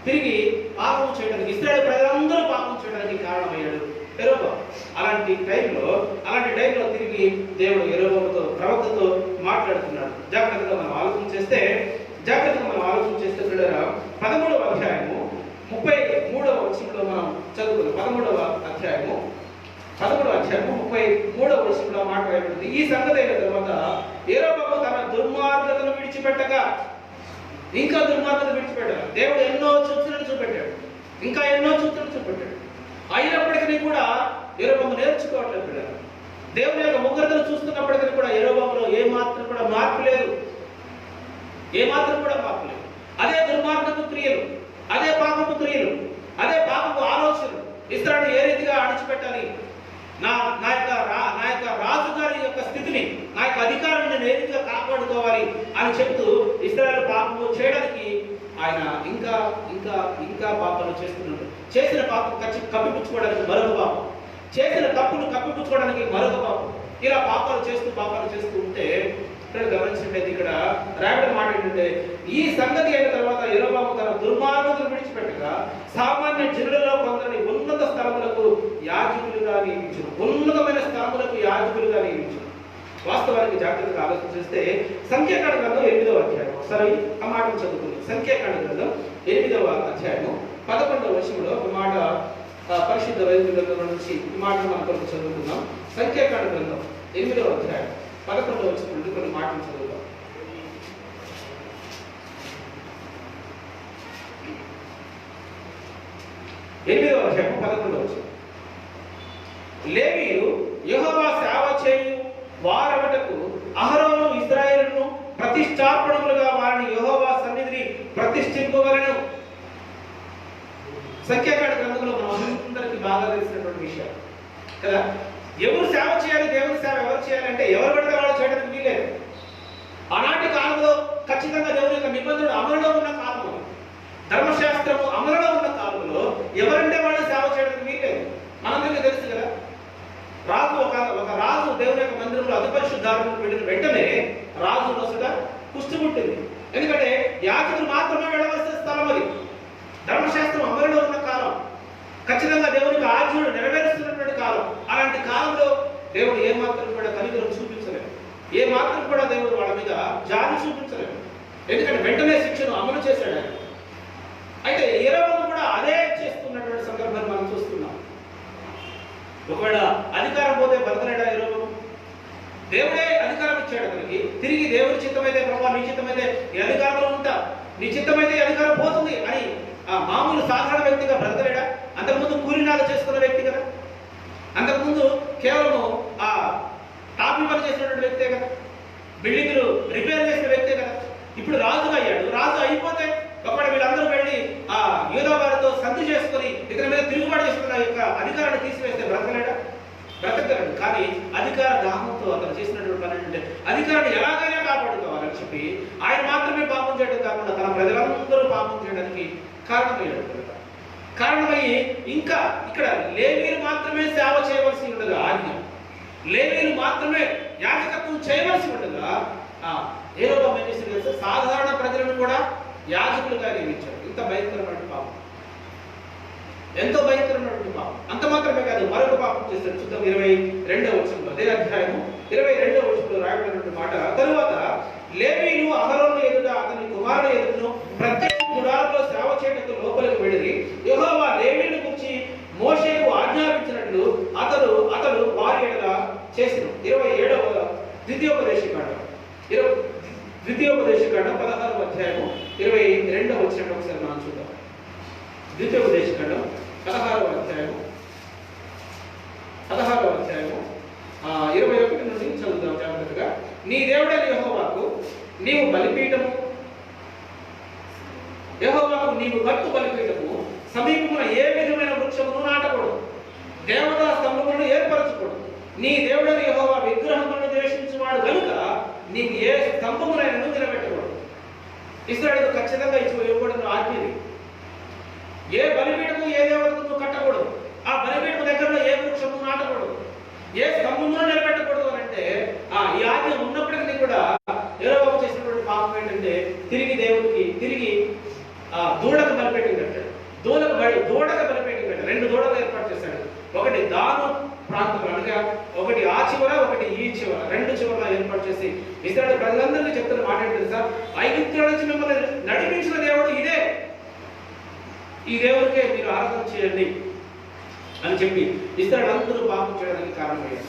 తిరిగి పాపం చేయడానికి, ఇశ్రాయేలు ప్రజలందరూ పాపం చేయడానికి కారణమయ్యాడు యెరొబెయాము. అలాంటి టైంలో తిరిగి దేవుడు యెరొబెయాముతో, ప్రవక్తతో మాట్లాడుతున్నాడు. జాగ్రత్తగా మనం ఆలోచన చేస్తే 13వ అధ్యాయము 33వ వచనంలో మనం చదువుకుందాం. 13వ అధ్యాయము 33వ వచనంలో మాట్లాడబడింది. ఈ సంగతి అయిన తర్వాత యెరొబెయాము తన దుర్మార్గతను విడిచిపెట్టగా, ఇంకా దుర్మార్గతను విడిచిపెట్టాడు. దేవుడు ఎన్నో సూచనలు చూపెట్టాడు, ఇంకా ఎన్నో సూచనలు చూపెట్టాడు. అయినప్పటికీ కూడా యెరొబెయాము నేర్చుకోవట్లేదు. దేవుని యొక్క ఉగ్రతను చూస్తున్నప్పటికీ కూడా యెరొబెయాములో ఏ మాత్రం కూడా మార్పు లేదు. అదే దుర్మార్గపు క్రియలు, అదే పాపపు క్రియలు, అదే పాపపు ఆలోచనలు. ఇశ్రాయేలును ఏ రీతిగా అణిచిపెట్టాలి, నా యొక్క రాజుగారి యొక్క స్థితిని, నా యొక్క అధికారాన్ని నేను ఏ రీతిగా కాపాడుకోవాలి అని చెబుతూ ఇశ్రాయేలు పాపము చేయడానికి ఆయన ఇంకా ఇంకా ఇంకా పాపాలు చేస్తున్నాడు. చేసిన పాపం కప్పిపుచ్చుకోవడానికి మరొక పాపం, చేసిన తప్పును కప్పిపుచ్చుకోవడానికి మరొక పాపం. ఇలా పాపాలు చేస్తూ ఉంటే గమనించండి, ఇక్కడ రాబిడ మాట ఏంటంటే, ఈ సంగతి అయిన తర్వాత యెరొబెయాము తన దుర్మార్గతను విడిచిపెట్టగా సామాన్య జనులలో కొందరిని ఉన్నత స్థలములకు యాజకులుగా నియమించును. ఉన్నతమైన స్థలములకు యాజకులుగా నియమించును. వాస్తవానికి జాగ్రత్తగా ఆలోచన చేస్తే సంఖ్యాకాండ గ్రంథం 8వ అధ్యాయం, ఒకసారి ఆ మాటను చదువుకుంది. సంఖ్యాకాండ గ్రంథం 8వ అధ్యాయము 11వ వచనంలో ఒక మాట పరిశుద్ధ బైబిల్ గ్రంథం నుంచి ఈ మాటను మనం కొరకు చదువుకుందాం. సంఖ్యాకాండ గ్రంథం 8వ అధ్యాయం 11వ వచనం నుండి కొన్ని మాటలు చదువుతాం. ఎనిమిదవ అధ్యాయం 11వ వచనం. లేవీయులు యెహోవా సేవ చేయు వారవటకు అహరోను ఇశ్రాయేలును ప్రతిష్ఠాపనములుగా వారిని యెహోవా సన్నిధిని ప్రతిష్ఠింపవలెను. సంఖ్యాకాండ గ్రంథంలో మనం అందరికీ బాగా తెలిసినటువంటి విషయం కదా. ఎవరు సేవ చేయాలి, దేవుని సేవ ఎవరు చేయాలంటే ఎవరు పడితే వాళ్ళు చేయడానికి వీలేదు. ఆనాటి కాలంలో ఖచ్చితంగా దేవుని యొక్క నిబంధనలు అమలులో ఉన్న కాలంలో, ధర్మశాస్త్రము అమలులో ఉన్న కాలంలో ఎవరంటే వాళ్ళు సేవ చేయడానికి వీలేదు. మనందరికీ తెలుసు కదా. ఒక రాజు దేవుని యొక్క మందిరంలో అతి పరిశుద్ధాలను వెళ్ళిన వెంటనే రాజు నొసట కుష్టి పుట్టింది. ఎందుకంటే యాజకులు మాత్రమే వెళ్ళవలసిన స్థలం అది. ధర్మశాస్త్రం అమలులో ఉన్న కాలం. ఖచ్చితంగా దేవునికి ఆజ్ఞలు నెరవేరుస్తున్నటువంటి కాలం. అలాంటి కాలంలో దేవుడు ఏమాత్రం కూడా కనికరం చూపించలేదు, ఏమాత్రం కూడా దేవుడు వాళ్ళ మీద జాలి చూపించలేదు. ఎందుకంటే వెంటనే శిక్షను అమలు చేశాడు ఆయన. అయితే యెరొబోము కూడా అదే చేస్తున్నటువంటి సందర్భాన్ని మనం చూస్తున్నాం. ఒకవేళ అధికారం పోతే బతకలేడా యెరొబోము? దేవుడే అధికారం ఇచ్చాడు అతనికి. తిరిగి దేవుడి చిత్తమైతే ప్రభావ నీ చిత్తమైతే ఈ అధికారంలో ఉంటా, నీ చిత్తమైతే ఈ అధికారం పోతుంది అని ఆ మామూలు సాధారణ వ్యక్తిగా బ్రతకలేడా? అంతకుముందు కూలినాలు చేసుకున్న వ్యక్తి కదా, అంతకుముందు కేవలం ఆ టాపీ పని చేసినటువంటి వ్యక్తే కదా, బిల్డింగ్లు రిపేర్ చేసిన వ్యక్తే కదా. ఇప్పుడు రాజుగా అయ్యాడు. రాజు అయిపోతే ఒకవేళ వీళ్ళందరూ వెళ్ళి ఆ యూదా వారితో సంధి చేసుకుని ఇతని మీద తిరుగుబాటు చేసుకున్న యొక్క అధికారాన్ని తీసివేస్తే బ్రతకలేడా? బ్రతకలేడు. కానీ అధికార దాహంతో అతను చేసినటువంటి పని ఏంటంటే అధికారాన్ని ఎలాగైనా కాపాడుకోవాలని చెప్పి ఆయన మాత్రమే పాపం చేయడం కాకుండా తన ప్రజలందరూ పాపం చేయడానికి కారణమయ్యాడు కనుక. కారణమయ్యి ఇంకా ఇక్కడ లేవీలు మాత్రమే సేవ చేయవలసి ఉండగా, ఆజ్ఞ లేవీలు మాత్రమే యాజకత్వం చేయవలసి ఉండగా యెరొబోము ఏం చేశాడు తెలుసా? సాధారణ ప్రజలను కూడా యాజకులుగా నియమించాడు. ఇంత భయంకరమైన పాపం, ఎంతో భయంకరమైనటువంటి పాపం. అంత మాత్రమే కాదు, మరొక పాపం చేశాడు. చూద్దాం 22వ వచనంలో, అదే అధ్యాయము 22వ వచనంలో రాయబడినటువంటి మాట. తరువాత లేవీయులు అహరోను ఎదుట అతని కుమారుల ఎదుటను ప్రత్యక్ష గుడారంలో సేవ చేయడానికి లోపలికి వెళ్ళి యెహోవా లేవీయులను గురించి మోషేకు ఆజ్ఞాపించినట్లు అతడు వారి ఎడల చేసెను. 27వ ద్వితీయోపదేశకాండం 16వ అధ్యాయము 22వ వచనం ఒకసారి మనం చూద్దాం. ద్వితీయోపదేశకాండం 16వ అధ్యాయము 21 నుండి చదువుదాం జాగ్రత్తగా. నీ దేవుడైన యెహోవాకు నీవు కట్టు బలిపీఠము సమీపమున ఏ విధమైన వృక్షమును నాటకూడదు, దేవతా స్తంభములను ఏర్పరచకూడదు. నీ దేవుడైన యెహోవా విగ్రహములను ద్వేషించువాడు కనుక నీకు ఏ స్తంభమునైనను నిలబెట్టకూడదు. ఇశ్రాయేలుకు ఖచ్చితంగా ఇవ్వబడిన ఆజ్ఞది. ఏ బలిపీఠము ఏ దేవతను కట్టకూడదు, ఆ బలిపీఠము దగ్గరలో ఏ వృక్షము నాటకూడదు, ఏ స్తంభమును నిలబెట్టకూడదు అని అంటే ఈ ఆజ్ఞ ఉన్నప్పటికీ కూడా యెరొబోము చేసినటువంటి పాపం ఏంటంటే తిరిగి దూడకు బలిపీఠం కట్టాడు. దూడకు బలిపీఠం కట్టాడు. 2 దూడలు ఏర్పాటు చేశాడు. ఒకటి దాను ప్రాంతం అనగా ఒకటి ఆ చివర, ఒకటి ఈ చివర, 2 చివరలో ఏర్పాటు చేసి ఇశ్రాయేలు ప్రజలందరినీ చెప్తున్న మాట ఏంటి తెలుసా? ఐగుప్తుల నుంచి మిమ్మల్ని నడిపించిన దేవుడు ఇదే, ఈ దేవుడికే మీరు ఆరాధన చేయండి అని చెప్పి ఇశ్రాయేలు అందరూ పాపం చేయడానికి కారణమయ్యారు.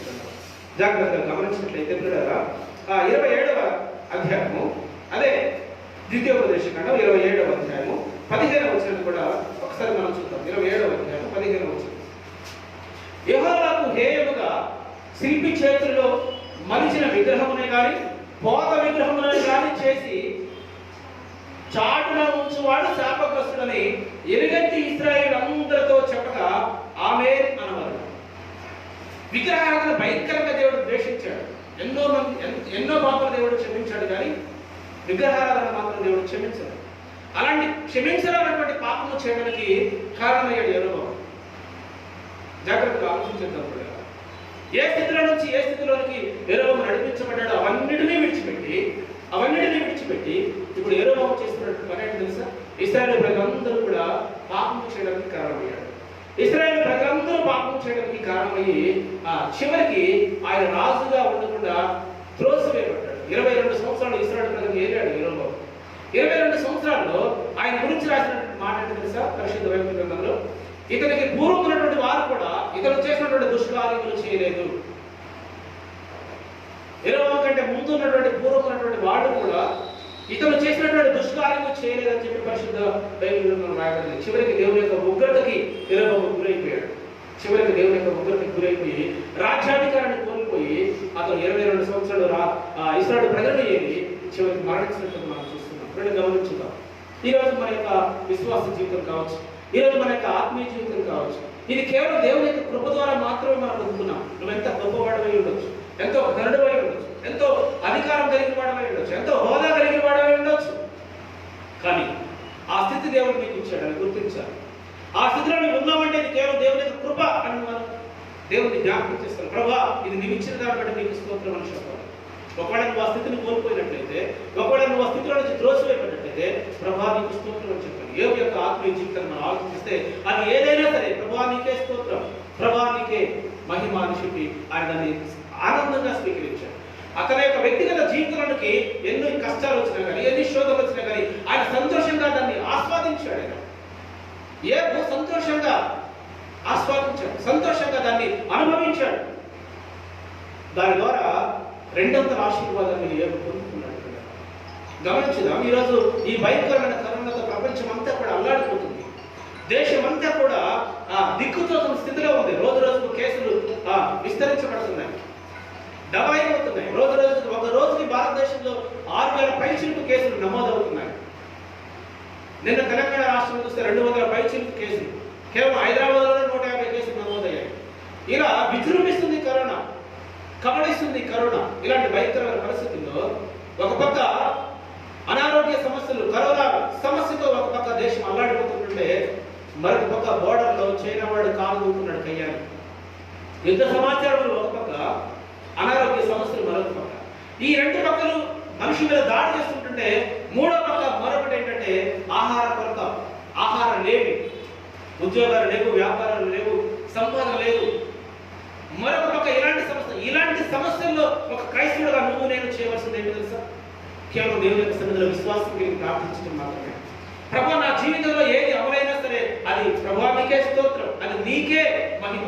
జాగ్రత్తగా గమనించినట్లయితే 27వ అధ్యాయము, అదే ద్వితీయోపదేశకాండం 27వ అధ్యాయము 15వ వచనం కూడా ఒకసారి మనం చూద్దాం. 27వ అధ్యాయము 15వ వచనం. యెహోవాకు హేయముగా శిల్పి చేతుల్లో మలిచిన విగ్రహమునే గాని పోత విగ్రహమునే గాని చేసి చాటున ఉంచువాడు శాపగ్రస్తుడని ఎలుగెత్తి ఇశ్రాయేలు అందరితో చెప్పగా ఆమేన్ అనవరు. విగ్రహారాధన భయంకరంగా దేవుడు ద్వేషించాడు. ఎన్నో పాపలు దేవుడు క్షమించాడు, కానీ విగ్రహారాధన మాత్రం దేవుడు క్షమించాడు. అలాంటి క్షమించాలన్నటువంటి పాపము చేయడానికి కారణమయ్యాడు యెరొబోము. జాగ్రత్తగా ఆలోచించేద్దాం. ఏ స్థితిలో నుంచి ఏ స్థితిలోనికి యెరొబోము నడిపించబడ్డాడు అవన్నిటినీ విడిచిపెట్టి ఇప్పుడు యెరొబోము చేస్తున్నటువంటి పని ఏంటి తెలుసా? ఇశ్రాయేలు ప్రజలందరూ కూడా పాపం చేయడానికి కారణమయ్యాడు. ఇశ్రాయేలు ప్రజలందరూ పాపం చేయడానికి కారణమయ్యి చివరికి ఆయన రాజుగా ఉండకుండా త్రోసివేయబడ్డాడు. 22 సంవత్సరాలు ఇశ్రాయేలు ప్రజలను ఏలాడు యెరొబోము. 22 సంవత్సరాల్లో ఆయన గురించి రాసినటువంటి మాట ఏంటి తెలుసా? పరిశుద్ధ బైబిల్ గ్రంథంలో ఇతనికి పూర్వం ఉన్నటువంటి వారు కూడా ఇతను చేసినటువంటి దుష్కార్యములు చేయలేదు. యెరొబోము కంటే ముందు ఉన్నటువంటి పూర్వం ఉన్నటువంటి వాళ్ళు కూడా ఇతను చేసినటువంటి దుష్కార్యము చేయలేదని చెప్పి పరిశుద్ధ బైబిల్ గ్రంథంలో రాయబడింది. చివరికి దేవుని యొక్క ఉగ్రతకి యెరొబోము గురైపోయాడు. గురైపోయి రాజ్యాధికారాన్ని కోల్పోయి అతను 22 సంవత్సరాలు ఇశ్రాయేలు ప్రజలను ఏది చివరికి మరణించినట్టు మనం చూస్తున్నాం. గమనించుదాం. ఈరోజు మన యొక్క విశ్వాస జీవితం కావచ్చు, ఈరోజు మన యొక్క ఆత్మీయ జీవితం కావచ్చు, ఇది కేవలం దేవుని యొక్క కృప ద్వారా మాత్రమే మనం పొందుతున్నాం. నువ్వు ఎంత గొప్పవాడవై ఉండొచ్చు, ఎంతో ధనుడవై ఉండొచ్చు, ఎంతో అధికారం కలిగిన వాడవై ఉండొచ్చు, ఎంతో హోదా కలిగిన వాడవై ఉండొచ్చు, కానీ ఆ స్థితి దేవుడు నీకు ఇచ్చాడని గుర్తించాలి. ఆ స్థితిలో నువ్వు ఉన్నామంటే ఇది కేవలం దేవుని యొక్క కృప అని మనం దేవుడిని జ్ఞాపకం చేస్తాం. ప్రభా, ఇది నీవు ఇచ్చిన దాన్ని బట్టి నీకు స్తోత్రం అని చెప్పాలి. ఒకవేళ నువ్వు ఆ స్థితిని కోల్పోయినట్లయితే, ఒకవేళ నువ్వు ఆ స్థితిలో నుంచి త్రోసివేయబడినట్లయితే, చేసినట్లయితే ప్రభా నీకు స్తోత్రం అని చెప్పాను. యోబు యొక్క ఆత్మీయ జీవితాన్ని మనం ఆలోచిస్తే అది ఏదైనా సరే ప్రభా నీకే స్తోత్రం, ప్రభా నీకే మహిమ అని చెప్పి ఆయన దాన్ని ఆనందంగా స్వీకరించాడు. అతని యొక్క వ్యక్తిగత జీవితంలోకి ఎన్ని కష్టాలు వచ్చినా కానీ, ఎన్ని శోధనలు వచ్చినా కానీ ఆయన సంతోషంగా దాన్ని ఆస్వాదించాడు. ఆయన యోబు సంతోషంగా ఆస్వాదించాడు, సంతోషంగా దాన్ని అనుభవించాడు. దాని ద్వారా రెండంతల ఆశీర్వాదాన్ని యోబు పొందుకున్నాడు. గమనించుదాం, ఈరోజు ఈ భయంకరమైన కరోనాతో ప్రపంచం అంతా కూడా అల్లాడిపోతుంది. దేశం అంతా కూడా దిక్కుతోచిన స్థితిలో ఉంది. రోజు రోజుకు కేసులు విస్తరించబడుతున్నాయి, డబల్ అయిపోతున్నాయి. ఒక రోజుకి భారతదేశంలో 6,000 పైచిలుకు కేసులు నమోదవుతున్నాయి. నిన్న తెలంగాణ రాష్ట్రంలో చూస్తే 200 పైచిలుకు కేసులు, కేవలం హైదరాబాద్లో 150 కేసులు నమోదయ్యాయి. ఇలా విజృంభిస్తుంది కరోనా, కబళిస్తుంది కరోనా. ఇలాంటి భయంకరమైన పరిస్థితుల్లో ఒక పక్క అనారోగ్య సమస్యలు, కరోనా సమస్యతో ఒక పక్క దేశం అల్లాడిపోతుంటే, మరొక పక్క బోర్డర్లో చైనా వాడు కాలు దూకున్నాడు కయ్యాలి. యుద్ధ సమాచారంలో ఒక పక్క, అనారోగ్య సమస్యలు మరొక పక్క. ఈ రెండు పక్కలు మనిషి మీద దాడి చేస్తుంటే, మూడో పక్క మరొకటి ఏంటంటే ఆహార కొరత, ఆహారం లేవు, ఉద్యోగాలు లేవు, వ్యాపారాలు లేవు, సంపాదన లేవు. మరొక పక్క ఇలాంటి సమస్యల్లో ఒక క్రైస్తవుడుగా నువ్వు నేను చేయవలసింది ఏంటి తెలుసా? కేవలం దేవుని యొక్క సన్నిధిలో విశ్వాసం కలిగి ప్రార్థించడం మాత్రమే. ప్రభా నా జీవితంలో ఏది అమలైనా సరే అది ప్రభా నీకే స్తోత్రం, అది నీకే మహిమ.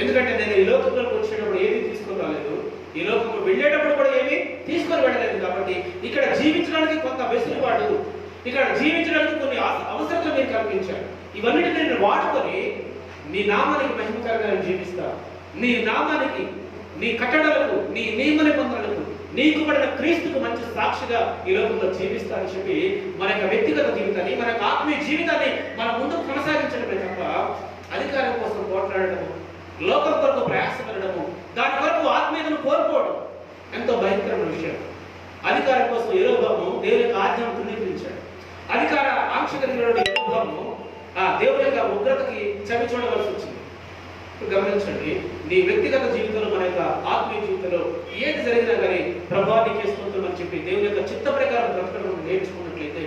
ఎందుకంటే నేను ఈ లోకంలోకి వచ్చేటప్పుడు ఏమీ తీసుకొని రాలేదు, ఈ లోకంలో వెళ్ళేటప్పుడు కూడా ఏమీ తీసుకొని వెళ్ళలేదు. కాబట్టి ఇక్కడ జీవించడానికి కొంత వెసులుబాటు, ఇక్కడ జీవించడానికి కొన్ని అవసరాలు మీరు కల్పించారు. ఇవన్నిటిని నేను వాడుకొని నీ నామానికి మహిమకరంగా జీవిస్తా, నీ నామానికి, నీ కట్టడలకు, నీ నియమ నిబంధనలకు, నీకు పడిన క్రీస్తుకు మంచి సాక్షిగా ఈ లోకంలో జీవిస్తా అని చెప్పి మన యొక్క వ్యక్తిగత జీవితాన్ని, మన యొక్క ఆత్మీయ జీవితాన్ని మనం ముందుకు కొనసాగించడమే తప్ప అధికారం కోసం పోట్లాడటము, లోకం కొరకు ప్రయాసపడము, దాని కొరకు ఆత్మీయతను కోల్పోవడం ఎంతో భయంకరమైన విషయం. అధికారం కోసం యెరొబెయాము దేవుని యొక్క ఆజ్ఞను తృణీకరించాడు. అధికార ఆంక్ష కలిగిన యెరొబెయాము దేవుని యొక్క ఉగ్రతకి చవి చూడవలసి వచ్చింది. గమనించండి, నీ వ్యక్తిగత జీవితంలో, మన యొక్క ఆత్మీయ జీవితంలో ఏది జరిగినా కానీ ప్రభా నీకే స్తోత్రం అని చెప్పి దేవుని యొక్క చిత్త ప్రకారం బ్రతకడం నేర్చుకున్నట్లయితే,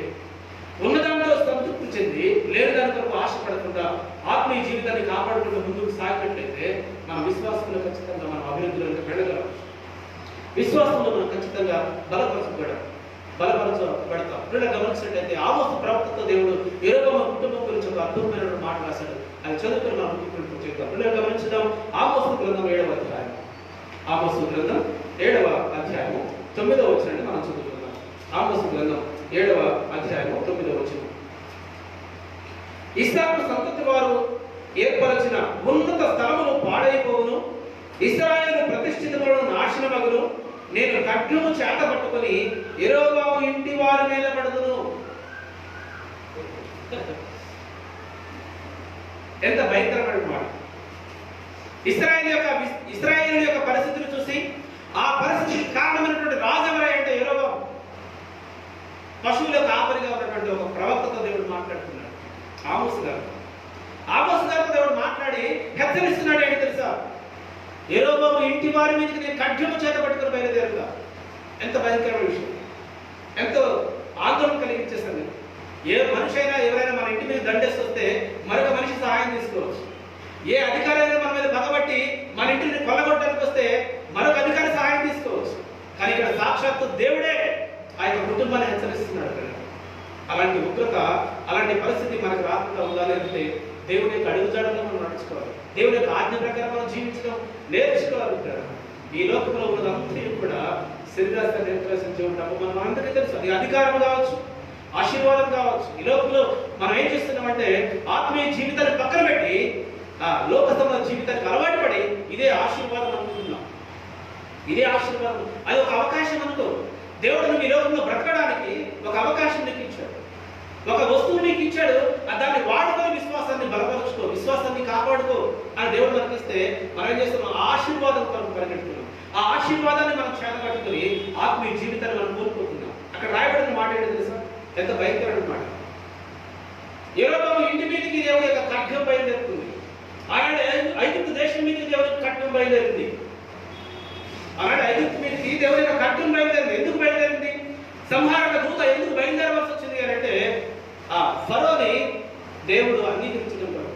ఉన్నదాంతో సంతృప్తి చెంది లేని దాని కొరకు ఆశపడకుండా ఆత్మీయ జీవితాన్ని కాపాడుకుంటూ ముందుకు సాగినట్లయితే మన విశ్వాసంలో ఖచ్చితంగా మనం అభివృద్ధిలోకి వెళ్ళగలం. విశ్వాసంలో మనం ఖచ్చితంగా బలపరచబడతాం. ఇప్పుడు గమనించినట్లయితే ఆమోసు ప్రవక్తతో దేవుడు యెరొబెయాము కుటుంబం గురించి ఒక అద్భుతమైన మాట రాశాడు. అది చదువుకుని మనం ముగింపు చేద్దాం. ఇప్పుడు గమనించుదాం. ఆమోసు గ్రంథం 7వ అధ్యాయం, ఆమోసు గ్రంథం 7వ అధ్యాయము 9వ వచనాన్ని మనం చదువుకుందాం. ఆమోసు గ్రంథం 7వ అధ్యాయము 9వ వచనం. ఇస్సాకు సంతతి వారు ఏర్పరచిన ఉన్నత స్థలములు పాడైపోవును, ఇశ్రాయేలు ప్రతిష్ఠితములను నాశనమగును, నేను ఖడ్గము చేత పట్టుకొని యెరొబెయాము ఇంటి వారి మీద పడుదును. ఎంత భయంకరమైన మాట. ఇశ్రాయేలు యొక్క పరిస్థితిని చూసి, ఆ పరిస్థితికి కారణమైనటువంటి రాజు ఎవరంటే యెరొబెయాము. పశువులకు ఆపరిగా ఉన్నటువంటి ఒక ప్రవక్తతో దేవుడు మాట్లాడుతున్నాడు. ఆమోసు గారితో దేవుడు మాట్లాడి హెచ్చరిస్తున్నాడు. ఏంటి తెలుసా? యెరొబెయాము ఇంటి వారి మీదకి నేను ఖడ్గము చేత పట్టుకుని బయలుదేరుతా. ఎంత భయంకరమైన విషయం, ఎంతో ఆందోళన కలిగించేస్తుంది. ఏ మనిషి అయినా ఎవరైనా మన ఇంటి మీద దండేసి వస్తే మరొక మనిషి సహాయం తీసుకోవచ్చు. ఏ అధికారైనా మన మీద పగబట్టి మన ఇంటిని కొల్లగొట్టడానికి వస్తే మరొక అధికారి సహాయం తీసుకోవచ్చు. కానీ ఇక్కడ సాక్షాత్తు దేవుడే ఆ యొక్క కుటుంబాన్ని హెచ్చరిస్తున్నాడు. అలాంటి ఉగ్రత, అలాంటి పరిస్థితి మనకు రాకుండా ఉండాలి అంటే దేవుని యొక్క అడుగుజాడలో మనం నడుచుకోవాలి. దేవుని యొక్క ఆజ్ఞ ప్రకారం మనం జీవించడం నేర్చుకోవాలి. ఈ లోకంలో ఉన్నదంతా కూడా శరీరాన్ని నిర్దేశించి ఉంటాము. మనం అందరికీ తెలుసు, అది అధికారం కావచ్చు, ఆశీర్వాదం కావచ్చు. ఈ లోకంలో మనం ఏం చేస్తున్నామంటే ఆత్మీయ జీవితాన్ని పక్కన పెట్టి లోక సంబంధ జీవితానికి అలవాటు పడి ఇదే ఆశీర్వాదం అనుకుంటున్నాం. ఇదే ఆశీర్వాదం, అది ఒక అవకాశం అనుకో. దేవుడు నువ్వు ఈ లోకంలో బ్రతకడానికి ఒక అవకాశం నీకు ఇచ్చాడు, ఒక వస్తువు నీకు ఇచ్చాడు. దాన్ని వాడుకొని విశ్వాసాన్ని బలపరుచుకో, విశ్వాసాన్ని కాపాడుకో అని దేవుడు మనకి ఇస్తే మనం ఏం చేస్తున్నాం? ఆశీర్వాదం కొరకు పరిగెడుతున్నాం. ఆ ఆశీర్వాదాన్ని మనం చేతబట్టుకొని ఆత్మీయ జీవితాన్ని మనం కోల్పోతున్నాం. అక్కడ రాయబడిన మాట ఏంటి తెలుసా? ఎంత భయంకరమైన మాట. యెరొబెయాము ఇంటి మీదకి దేవుడి యొక్క ఖడ్గం బయలుదేరుతుంది. ఆనాడు ఐగుప్తు దేశం మీదకి దేవుడి ఖడ్గం బయలుదేరింది. ఆనాడు ఐగుప్తు మీదకి దేవుడి యొక్క ఖడ్గం బయలుదేరింది. ఎందుకు బయలుదేరింది? సంహారక దూత ఎందుకు బయలుదేరవలసి వచ్చింది అని అంటే ఆ ఫరోని దేవుడు అంగీకరించడం కొరకు.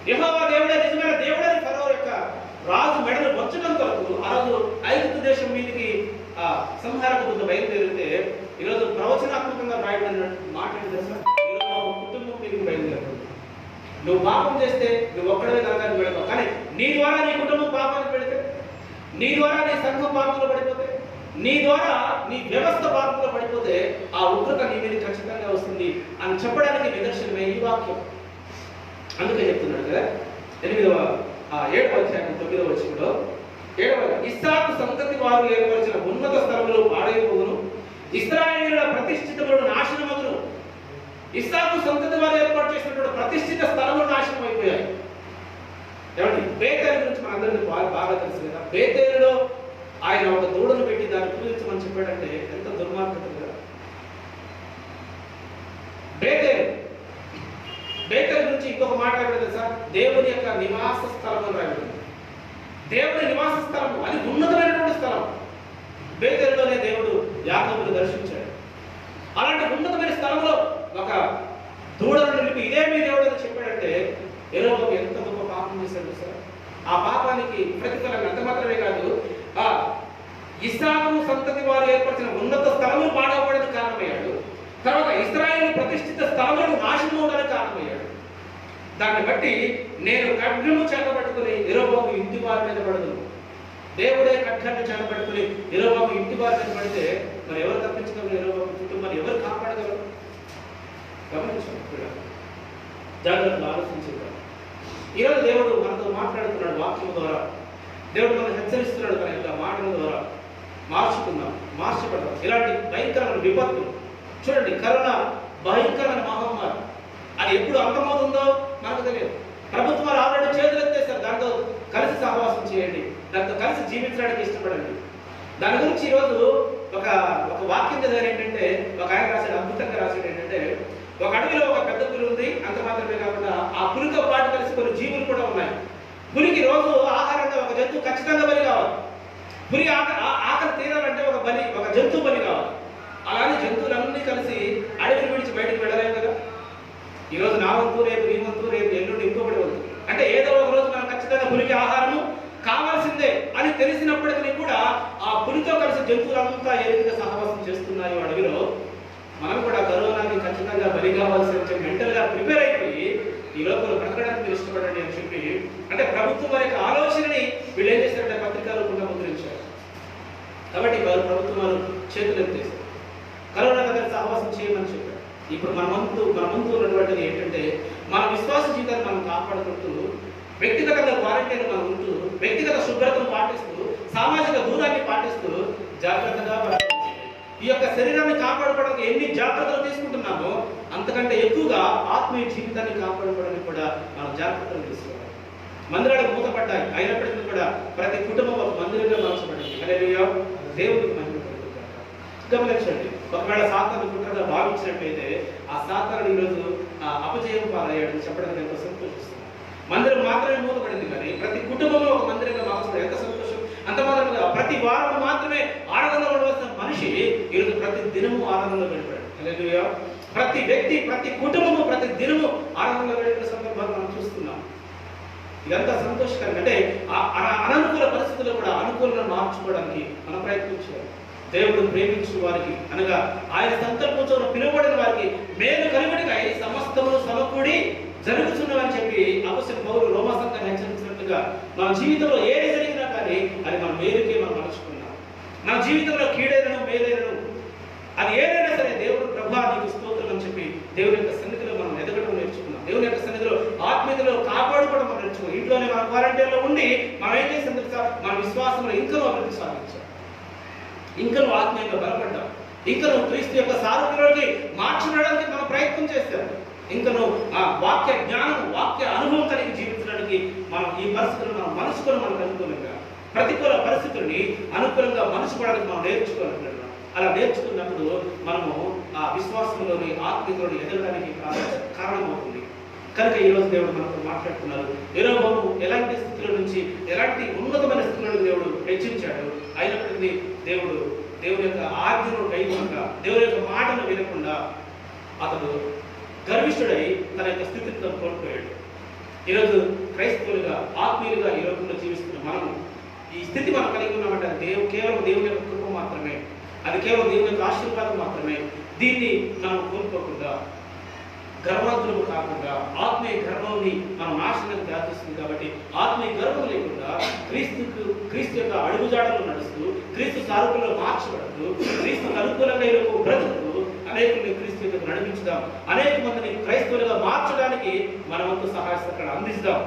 యెహోవా దేవుడే నిజమైన దేవుడని ఫరో యొక్క రాజు మెడలు వంచడం కొరకు ఆ రోజు ఐగుప్తు దేశం మీదకి ఆ సంహారక దూత బయలుదేరితే ఈరోజు ప్రవచనాత్మకంగా రాయబడిన మాట ఏంటి తెలుసా? ఈరోజు ఒక కుటుంబం మీదకి బయలుదేరుతుంది. నువ్వు పాపం చేస్తే నువ్వు ఒక్కడే నరకానికి వెళతావు, కానీ నీ ద్వారా నీ కుటుంబం పాపానికి పెడితే, నీ ద్వారా నీ సంఘం పాపంలో పడిపోతే, నీ ద్వారా నీ వ్యవస్థ పాపంలో పడిపోతే ఆ ఉగ్రత నీ మీద ఖచ్చితంగా వస్తుంది అని చెప్పడానికి నిదర్శనమే ఈ వాక్యం. అందుకే చెప్తున్నాడు కదా 7వ అధ్యాయం 9వ వచనంలో 7వ ఇస్సాకు సంతతి వారు ఏర్పరిచిన ఉన్నత స్థలములు పాడైపోవును, ఇశ్రాయేలుల ప్రతిష్ఠితములు నాశనమగును. ఇస్సాకు సంతతి వారు ఏర్పాటు చేసినటువంటి ప్రతిష్ఠిత స్థలములు నాశనం అయిపోయాయి. ఏమండి, బేతేలు గురించి మనందరికీ బాగా తెలుసు కదా. బేతేలులో ఆయన ఒక దూడను పెట్టి దాన్ని పూజించమని చెప్పాడంటే ఎంత దుర్మార్గత కదా. బేతేలు గురించి ఇంకొక మాట రాయబడింది తెలుసా? దేవుని యొక్క నివాస స్థలం అని రాయబడింది. దేవుని నివాస స్థలము, అది ఉన్నతమైనటువంటి స్థలం. బేతేలులోనే దేవుడు యాకోబును దర్శించాడు. అలాంటి ఉన్నతమైన స్థలంలో ఒక దూడను నిలిపి ఇదే మీ దేవుడు అని చెప్పాడంటే యెహోవాకు ఎంత గొప్ప పాపం చేశాడు సార్. ఆ పాపానికి ప్రతిఫలంగా అంత మాత్రమే కాదు, ఆ ఇస్సాకు సంతతి వారు ఏర్పరిచిన ఉన్నత స్థలము పాడవడానికి కారణమయ్యాడు. తర్వాత ఇశ్రాయేలు ప్రతిష్ఠిత స్థలములను నాశనం అవడానికి కారణమయ్యాడు. దాన్ని బట్టి నేను ఖడ్గము చేతబట్టుకుని యెహోవాకు ఇంటి వారి మీద పడదును. దేవుడే ఖడ్గాన్ని చేతబట్టుకుని యెహోవాకు ఇంటి వారి మీద పడితే మరి ఎవరు తప్పించగలరు? యెహోవాకు కుటుంబాన్ని ఎవరు కాపాడగలరు? గమనించండి, జాగ్రత్తగా ఆలోచించారు. ఈరోజు దేవుడు మనతో మాట్లాడుతున్నాడు వాక్యం ద్వారా. దేవుడు మనం హెచ్చరిస్తున్నాడు తన యొక్క మాటల ద్వారా. మార్చబడదాం. ఇలాంటి భయంకరమైన విపత్తు చూడండి, కరోనా భయంకరమైన మహమ్మారి. అది ఎప్పుడు అంతమవుతుందో మనకు తెలియదు. ప్రభుత్వాలు ఆల్రెడీ చేతులు ఎత్తేస్తారు. దాంతో కలిసి సహవాసం చేయండి, దాంతో కలిసి జీవించడానికి ఇష్టపడండి. దాని గురించి ఈరోజు ఒక వాక్యం చదివారు. ఏంటంటే ఒక ఆయన రాశాడు, అద్భుతంగా రాశాడు. ఏంటంటే ఒక అడవిలో ఒక పెద్ద పులి ఉంది. అంత మాత్రమే కాకుండా ఆ పులితో పాటు కలిసి కొన్ని జీవులు కూడా ఉన్నాయి. పులికి రోజు ఆహారంగా ఒక జంతువు ఖచ్చితంగా బలి కావాలి. పులి ఆకలి తీరాలంటే ఒక జంతువు బలి కావాలి. అలానే జంతువులన్నీ కలిసి అడవిని విడిచి బయటకు వెళ్ళలేము కదా. ఈరోజు నా వంతు, రేపు నీ వంతు, రేపు ఎల్లుండి ఇంకొకటి వంతు. అంటే ఏదో ఒక రోజు మనం ఖచ్చితంగా పులికి ఆహారము కావాల్సిందే అని తెలిసినప్పటికీ కూడా ఆ పులితో కలిసి జంతువులంతా ఏ విధంగా సహవాసం చేస్తున్నాయో అడవిలో, మనం కూడా కరోనాకి ఖచ్చితంగా బలి కావాల్సి వచ్చే మెంటల్ గా ప్రిపేర్ అయిపోయి ఈ లోపల బ్రతకడానికి మీరు ఇష్టపడండి అని చెప్పి, అంటే ప్రభుత్వం వారి యొక్క ఆలోచనని వీళ్ళు ఏం చేశారంటే పత్రికలు కూడా ముద్రించారు. కాబట్టి వారు ప్రభుత్వం వారు చేతులు ఎత్తేశారు. కరోనా దగ్గర సహవాసం చేయమని చెప్పారు. ఇప్పుడు మన ముందు ఉన్నటువంటిది ఏంటంటే మన విశ్వాస జీవితాన్ని మనం కాపాడుకుంటూ, వ్యక్తిగతంగా క్వారంటైన్ మనం ఉంటూ, వ్యక్తిగత శుభ్రతను పాటిస్తూ, సామాజిక దూరాన్ని పాటిస్తూ జాగ్రత్తగా ఈ యొక్క శరీరాన్ని కాపాడుకోవడానికి ఎన్ని జాగ్రత్తలు తీసుకుంటున్నామో అంతకంటే ఎక్కువగా ఆత్మీయ జీవితాన్ని కాపాడుకోవడానికి కూడా మనం జాగ్రత్తలు తీసుకోవాలి. మందిరాలు మూతపడ్డాయి, అయినప్పటికీ కూడా ప్రతి కుటుంబం ఒక మందిరంగా మార్చబడింది. హల్లెలూయా, దేవుడికి మహిమ కలుగుతుంది. గమనించండి, ఒకవేళ సాతాను కుట్రగా భావించినట్లయితే ఆ సాతాను ఈరోజు అపజయం పాలయ్యాడు చెప్పడానికి ఎంతో సంతోషిస్తుంది. మందిరం మాత్రమే మూతపడింది, కానీ ప్రతి కుటుంబంలో ఒక మందిరంగా మార్చడం ఎంత సంతోషం. అంత మాత్రమే ప్రతి వారం మాత్రమే ఆనందంగా ఉండవలసిన మనిషి ఈరోజు ప్రతి దినము ఆనందంలో గడిపాడు. హల్లెలూయా, ప్రతి వ్యక్తి, ప్రతి కుటుంబము ప్రతి దినము ఆనందంగా గడిపిన సందర్భాలు మనం చూస్తున్నాం. ఇదంతా సంతోషకరంగా, అంటే అననుకూల పరిస్థితుల్లో కూడా అనుకూలంగా మార్చుకోవడానికి మనం ప్రయత్నించాలి. దేవుడు ప్రేమించిన వారికి, అనగా ఆయన సంకల్పంతో పిలువబడిన వారికి మేలు కలుగుడికై సమస్తమును సమకూడి జరుగుతున్నవని చెప్పి అపొస్తలుడైన పౌలు రోమా సంఘాన్ని హెచ్చరించినట్టుగా మన జీవితంలో ఏది జరిగినా కానీ అది మన మేలుకే మనం మలుచుకున్నాం. మన జీవితంలో కీడైనను మేలైనను అది ఏదైనా సరే దేవుడు ప్రభువా నీకు స్తోత్రం అని చెప్పి దేవుని యొక్క సన్నిధిలో మనం ఎదగడం నేర్చుకున్నాం. దేవుని యొక్క సన్నిధిలో ఆత్మీయతలో కాపాడుకోవడం మనం నేర్చుకున్నాం. ఇంట్లోనే మన క్వారంటైన్లో ఉండి మనం ఏం చేసిన తెలుసా, మన విశ్వాసంలో ఇంకనూ అభివృద్ధి సాధించాం, ఇంకనూ ఆత్మీయంగా బలపడ్డాం, ఇంకనూ క్రీస్తు యొక్క సారథ్యంలోకి మార్చడానికి మనం ప్రయత్నం చేస్తాం. ఇంకనూ ఆ వాక్య జ్ఞానం, వాక్య అనుభవం కలిగి జీవించడానికి మనం ఈ పరిస్థితులను మనం మనసుకొని మనకు అనుకూలంగా, ప్రతికూల పరిస్థితుల్ని అనుకూలంగా మనసుకోవడానికి మనం నేర్చుకోవాలనుకుంటున్నాం. అలా నేర్చుకున్నప్పుడు మనము ఆ విశ్వాసంలోని ఆత్మీయతలోని ఎదగడానికి కారణమవుతుంది. కనుక ఈరోజు దేవుడు మనతో మాట్లాడుతున్నారు. యెహోవాను ఎలాంటి స్థితుల నుంచి ఎలాంటి ఉన్నతమైన స్థితులను దేవుడు హెచ్చించాడు. అయినప్పటికీ దేవుడు దేవుని యొక్క ఆజ్ఞను కైకొనక, దేవుని యొక్క మాటను వినకుండా అతడు గర్విష్ఠుడై తన యొక్క స్థితిని తను కోల్పోయాడు. ఈరోజు క్రైస్తవులుగా, ఆత్మీయులుగా ఈ లోకంలో జీవిస్తున్న మనము ఈ స్థితి మనం కలిగి ఉన్నామంటే అది కేవలం దేవుని యొక్క కృప మాత్రమే, అది కేవలం దేవుని యొక్క ఆశీర్వాదం మాత్రమే. దీన్ని మనం కోల్పోకుండా, గర్వంతులు కాకుండా, ఆత్మీయ గర్వాన్ని మనం నాశనం దాచేస్తుంది. కాబట్టి ఆత్మీయ గర్వం లేకుండా క్రీస్తు యొక్క అడుగుజాడలు నడుస్తూ, క్రీస్తు సారూప్యంలో మార్చబడుతూ, క్రీస్తుకు అనుకూలంగా ఈ లోకం బ్రతుకుతూ అనేకుల్ని క్రీస్తు యొక్క నడిపించుదాం. అనేక మందిని క్రైస్తవులుగా మార్చడానికి మన వంతు సహాయ సహకారాలు అందిస్తాం.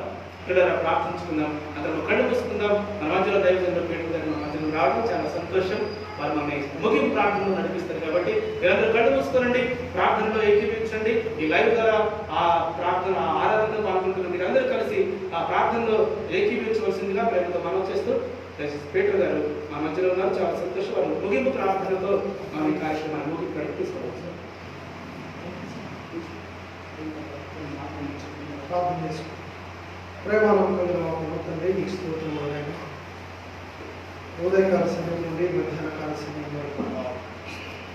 పిల్లల ప్రార్థించుకుందాం, అందరం కళ్ళు మూసుకుందాం. మన మధ్యలో దైవజనులు పేరు మన మధ్యలో రావడం చాలా సంతోషం. వారు మనల్ని ముగింపు ప్రార్థనలో నడిపిస్తారు. కాబట్టి మీరందరూ కళ్ళు మూసుకోనండి, ప్రార్థనలో ఏకీభవించండి. ఈ లైవ్ ద్వారా ఆ ప్రార్థన ఆరాధనలో పాల్గొంటున్న మీరందరూ కలిసి ఆ ప్రార్థనలో ఏకీభవించవలసిందిగా ప్రేమతో మనం చేస్తూ, పేటర్ గారు మా మధ్యలో ఉన్నారు, చాలా సంతోషం. వారు ముగింపు ప్రార్థనతో మనం ఈ కార్యక్రమాన్ని ముగింపు తీసుకోవచ్చు. ప్రార్థన చేసుకుంటాం. ప్రేమానమ్మకంగా తండ్రి, నీకు స్తోత్రములు నాయనా. ఉదయకాల సమయం నుండి మధ్యాహ్న కాల సమయం వరకు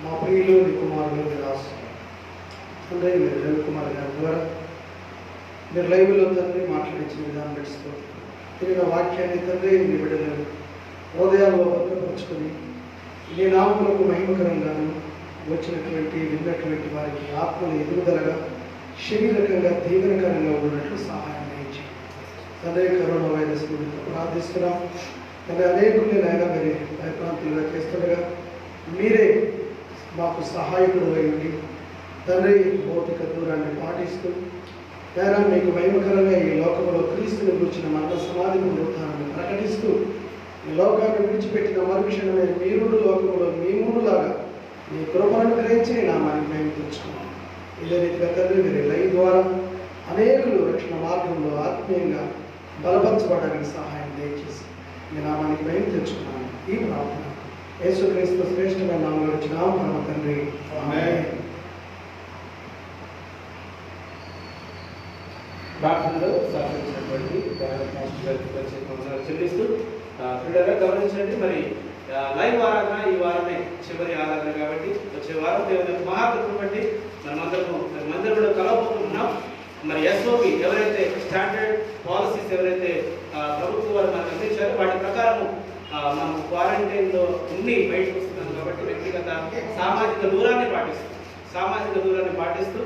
మా ప్రియులు నీ కుమారులు మీరు ఆస్తున్నారు తండ్రి. మీరు రవికుమార్ గారి ద్వారా మీరు లైవ్లో తండ్రి మాట్లాడించిన విధానం నడుస్తూ తిరిగిన వాక్యాన్ని తండ్రి మీ బిడ్డలను హృదయాల్లో భద్రపరుచుకొని నీ నామములకు మహిమకరంగాను వచ్చినటువంటి విన్నటువంటి వారికి ఆత్మను ఎదుగుదలగా, శరీరకంగా దీవెనకరంగా ఉన్నట్లు సహాయం చేయించి తండ్రి. కరోనా వైరస్ గురించి ప్రార్థిస్తున్నాం తండ్రి. అనేకుల్ని నాయన మీరు భయప్రాంతులుగా చేస్తుండగా మీరే మాకు సహాయకుడు అయ్యండి తండ్రి. భౌతిక దూరాన్ని పాటిస్తూ నాయన మీకు మహిమకరంగా ఈ లోకంలో క్రీస్తుని గురించిన మరణ సమాధి పునరుత్థానాన్ని ప్రకటిస్తూ ఈ లోకాన్ని విడిచిపెట్టిన మరుక్షణమే మీరుడు లోకంలో మీ ముందులాగా మీ కృపను గ్రహించి నామాన్ని మేము తెచ్చుకున్నాం. ఇదే రీతిగా తండ్రి మీరు లైవ్ ద్వారా అనేకులు రక్షణ మార్గంలో ఆత్మీయంగా బలపరచబడడానికి సహాయం దయచేసి మీ నామానికి మేము తెచ్చుకున్నాను. ఈ ప్రార్థన యేసుక్రీస్తు శ్రేష్టమైన నామములో వచ్చినాం పరమ తండ్రి, ఆమేన్. ప్రార్థనలో సహకరించినటువంటి చెల్లిస్తూ క్రీడగా గమనించండి. మరి లైవ్ ఆరాధన ఈ వారమే చివరి ఆరాధన కాబట్టి వచ్చే వారం దేవుని మహాకృపను బట్టి మనమందరం కూడా కలవబోతున్నాం. మరి ఎస్ఓపి ఎవరైతే స్టాండర్డ్ పాలసీస్ ఎవరైతే ప్రభుత్వం వారు మనకు అందించారో వాటి ప్రకారం మనం క్వారంటైన్లో ఉండి బయటకు వస్తున్నాం. కాబట్టి వ్యక్తిగత సామాజిక దూరాన్ని పాటిస్తూ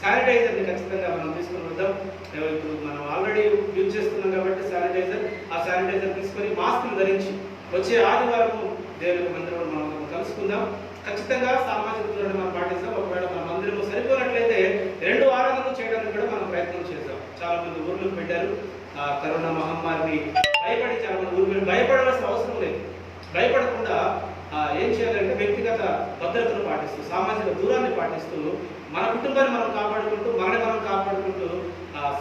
శానిటైజర్ని ఖచ్చితంగా మనం తీసుకుని వద్దాం. ఇప్పుడు మనం ఆల్రెడీ యూజ్ చేస్తున్నాం కాబట్టి ఆ శానిటైజర్ తీసుకొని మాస్కులు ధరించి వచ్చే ఆదివారం దేవుని మందిరంలో మనం కలుసుకుందాం. ఖచ్చితంగా సామాజిక దూరాన్ని మనం పాటిస్తాం. ఒకవేళ మన మందిరం సరిపోయినట్లయితే 2 ఆరాధనలు చేయడానికి కూడా మనం ప్రయత్నం చేద్దాం. చాలా మంది ఊర్లకు పెట్టారు. కరోనా మహమ్మారిని భయపడి చాలా మంది ఊరు భయపడాల్సిన అవసరం లేదు. భయపడకుండా ఏం చేయాలంటే వ్యక్తిగత భద్రతను పాటిస్తూ, సామాజిక దూరాన్ని పాటిస్తూ, మన కుటుంబాన్ని మనం కాపాడుకుంటూ, మనల్ని మనం కాపాడుకుంటూ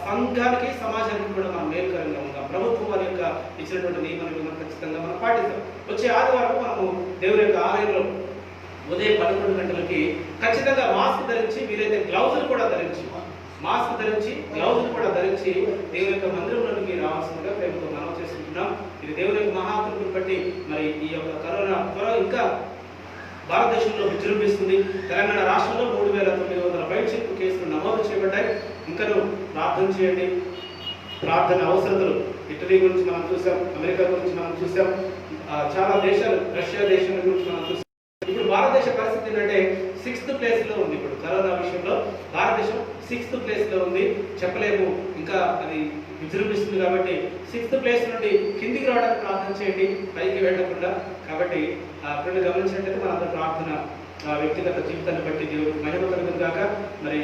సంఘానికి, సమాజానికి కూడా మనం మేలుకరంగా ఉందాం. ప్రభుత్వం వారి యొక్క ఇచ్చినటువంటి నియమాలను ఖచ్చితంగా మనం పాటిస్తాం. వచ్చే ఆదివారం మనము దేవుని యొక్క ఆలయంలో ఉదయం 11 గంటలకి ఖచ్చితంగా మాస్క్ ధరించి, వీలైతే గ్లౌజులు కూడా ధరించి దేవుని యొక్క మందిరంలోనికి రావాల్సిందిగా ప్రేమతో మనం చేసుకుంటున్నాం. ఇది దేవుని యొక్క మహాకృపను బట్టి మరి ఈ యొక్క కరోనా ఇంకా భారతదేశంలో విజృంభిస్తుంది. తెలంగాణ రాష్ట్రంలో 3900 పైచిలకు కేసులు నమోదు చేయబడ్డాయి. ఇంకనూ ప్రార్థన చేయండి. ప్రార్థన అవసరతలు ఇటలీ గురించి మనం చూసాం, అమెరికా గురించి మనం చూసాం, చాలా దేశాలు, రష్యా దేశం గురించి మనం చూసాం. ఇప్పుడు భారతదేశ పరిస్థితి ఏంటంటే 6th ప్లేస్లో ఉంది. ఇప్పుడు కరోనా విషయంలో భారతదేశం 6th ప్లేస్లో ఉంది. చెప్పలేము, ఇంకా అది విజృంభిస్తుంది. కాబట్టి 6th ప్లేస్ నుండి కిందికి రావడానికి ప్రార్థన చేయండి, పైకి వెళ్ళకుండా. కాబట్టి అప్పుడు గమనించినట్లయితే మనందరూ ప్రార్థన వ్యక్తిగత జీవితాన్ని బట్టి దేవుడు మహిమ కలుగును గాక. మరి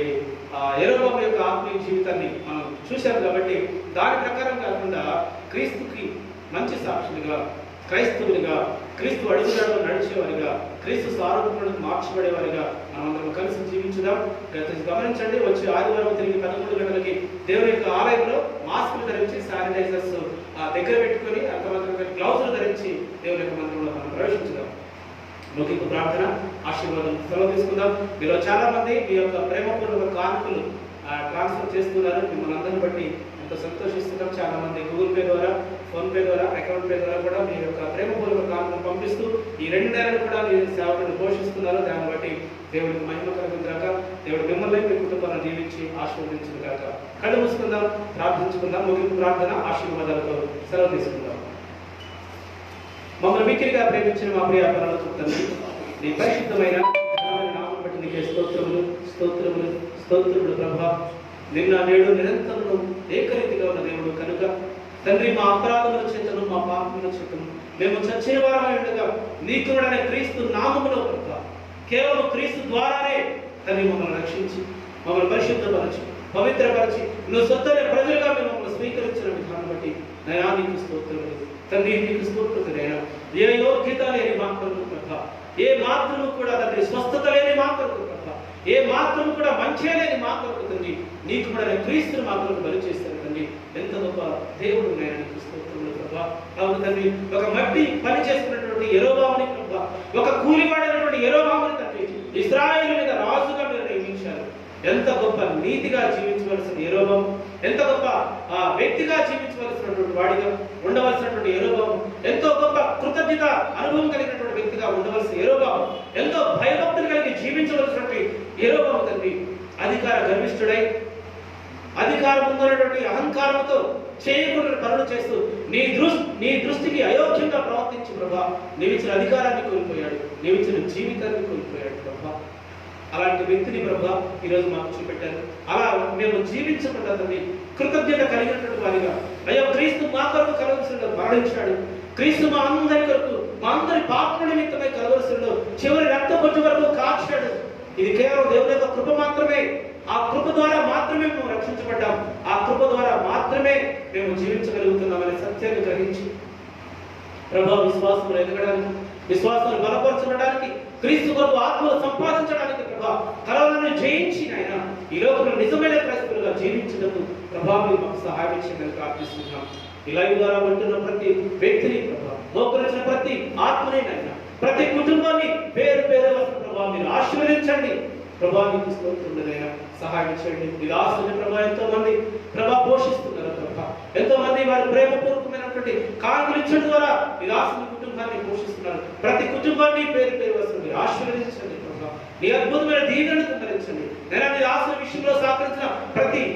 యెరొబాము యొక్క ఆత్మీయ జీవితాన్ని మనం చూశాం కాబట్టి దాని ప్రకారం కాకుండా క్రీస్తుకి మంచి సాక్షులుగా, క్రైస్తవునిగా, క్రీస్తు అడుగుజాడలో నడిచేవారిగా, క్రీస్తు సారూప్యానికి మార్చబడేవారిగా మనమందరం కలిసి జీవించుదాం. గమనించండి, వచ్చే ఆదివారం తిరిగి 13 గంటలకి దేవుని యొక్క ఆలయంలో మాస్కులు ధరించి, శానిటైజర్స్ దగ్గర పెట్టుకొని, అంతమాత్రమే గ్లౌజులు ధరించి దేవుని యొక్క మందిరంలో మనం ప్రవేశించుదాం. ముగింపు ప్రార్థన, ఆశీర్వాదం సెలవు తీసుకుందాం. మీలో చాలా మంది మీ యొక్క ప్రేమపూర్వక కానుకలు ట్రాన్స్ఫర్ చేస్తున్నారు. మిమ్మల్ని అందరిని బట్టి ఎంతో సంతోషిస్తున్నాం. చాలా మంది గూగుల్ పే ద్వారా, ఫోన్ పే ద్వారా, అకౌంట్ పే ద్వారా కూడా మీ యొక్క ప్రేమపూర్వక కానుకను పంపిస్తూ ఈ 2 నెలలు కూడా మీ సేవలను పోషిస్తున్నారు. దాన్ని బట్టి దేవుడికి మహిమ కలుగుగాక. దేవుడు మిమ్మల్ని మీ కుటుంబాలను దీవించి ఆశీర్వదించుగాక. కళ్ళు మూసుకుందాం, ప్రార్థించుకుందాం. ముగింపు ప్రార్థన ఆశీర్వాదాలతో సెలవు తీసుకుందాం. మమ్మల్ని మిక్కిలిగా ప్రేమించిన మా ప్రియ పరలోకపు తండ్రి, నీ పరిశుద్ధమైన నామమును బట్టి నీకే స్తోత్రములు స్తోత్రములు స్తోత్రములు ప్రభా. నిన్న నేడు నిరంతరం ఏకరీతిగా ఉన్న దేవుడు కనుక తండ్రి, మా అపరాధముల చేతను మా పాపముల చేతను మేము చచ్చిన వారమై ఉండగా నీకుడనే క్రీస్తు నామములో ప్రభా, కేవలం క్రీస్తు ద్వారానే తండ్రి మమ్మల్ని రక్షించి మమ్మల్ని పరిశుద్ధపరచి పవిత్రపరచి నువ్వు సొంతనే ప్రజలుగా మేము మమ్మల్ని స్వీకరించిన విధానం బట్టి నయా నీకు స్తోత్రములు తండ్రి, నీకు స్తోత్రములైనా. ఏ యోగ్యత లేని మా కొరకు ప్రభా, ఏ మాత్రము కూడా తండ్రి స్వస్థత లేని మా కొరకు ప్రభా, ఏ మాత్రము కూడా మంచి లేని మా కొరకు తండ్రి నీకు కూడా క్రీస్తుని మా కొరకు బలి చేస్తారు తండ్రి. ఎంత గొప్ప దేవుడు నేను నీకు స్తోత్రములు ప్రభా. అవును తండ్రి, ఒక మట్టి పని చేసుకున్నటువంటి యెరోబాముని ప్రభా, ఒక కూలివాడైనటువంటి యెరోబాముని తండ్రి ఇశ్రాయేలు మీద రాజుగా మీరు నియమించారు. ఎంత గొప్ప నీతిగా జీవించవలసిన యెరోబాము, ఎంత గొప్ప వ్యక్తిగా జీవించవలసినటువంటి వాడిగా ఉండవలసినటువంటి యెరోబాము, ఎంతో గొప్ప కృతజ్ఞత అనుభవం కలిగినటువంటి వ్యక్తిగా ఉండవలసిన యెరోబాము, ఎంతో భయభక్తులు కలిగి జీవించవలసినటువంటి యెరోబాము తండ్రి అధికార గర్విష్ఠుడై అధికారం ఉన్నటువంటి అహంకారంతో చేయకుండా పనులు చేస్తూ నీ దృష్టికి అయోగ్యంగా ప్రవర్తించి ప్రభా నీవిచ్చిన అధికారాన్ని కోల్పోయాడు, నీవిచ్చిన జీవితాన్ని కోల్పోయాడు ప్రభా. అలాంటి వ్యక్తిని ప్రభా ఈరోజు మాకు చూపెట్టారు. అలా మేము జీవించకుండా తండ్రి కృతజ్ఞత కలిగినటువంటి వారిగా, అయ్యో క్రీస్తు మా కొరకు కలవలసిలో మరణించాడు, క్రీస్తు మా అందరి కొరకు మా అందరి పాప నిమిత్తమై కలవలసిలో చివరి రక్త పొట్టు వరకు కాచాడు. ఇది కేవలం దేవుని యొక్క కృప మాత్రమే. ఆ కృప ద్వారా మాత్రమే మేము రక్షించబడ్డాం, ఆ కృప ద్వారా మాత్రమే మేము జీవించగలుగుతున్నామనే సత్యాన్ని గ్రహించి ప్రభా విశ్వాసంలో ఎదగడానికి, విశ్వాసాన్ని బలపరచడానికి, క్రీస్తు కొరకు ఆత్మను సంపాదించడానికి ప్రభా కలవలను జయించి ఆయన ఈ లోకంలో నిజమైన క్రైస్తవులుగా జీవించినందుకు ప్రభా మీరు మాకు సహాయం చేయమని ప్రార్థిస్తున్నాం. ఈ లైవ్ ద్వారా ఉంటున్న ప్రతి వ్యక్తిని ప్రభా, మోకరించిన ప్రతి ఆత్మని నాయన, ప్రతి కుటుంబాన్ని పేరు పేరు ప్రభా మీరు ఆశీర్వదించండి ప్రభా. మీకు స్తోత్రములైనా సహాయం చేయండి. ఈ దాసుని ప్రభా ఎంతో మంది ప్రభా పోషిస్తున్నారు ప్రభా, ఎంతో మంది వారి ప్రేమపూర్వకమైనటువంటి కానుకలు ఇచ్చడం ద్వారా ఈ దాసుని కుటుంబాన్ని పోషిస్తున్నారు. ప్రతి కుటుంబాన్ని పేరు పేరు వస్తుంది ఆశీర్వదించండి ప్రభా. నీ అద్భుతమైన దీవెనను కుమ్మరించండి. నేను నీ దాసుని విషయంలో సహకరించిన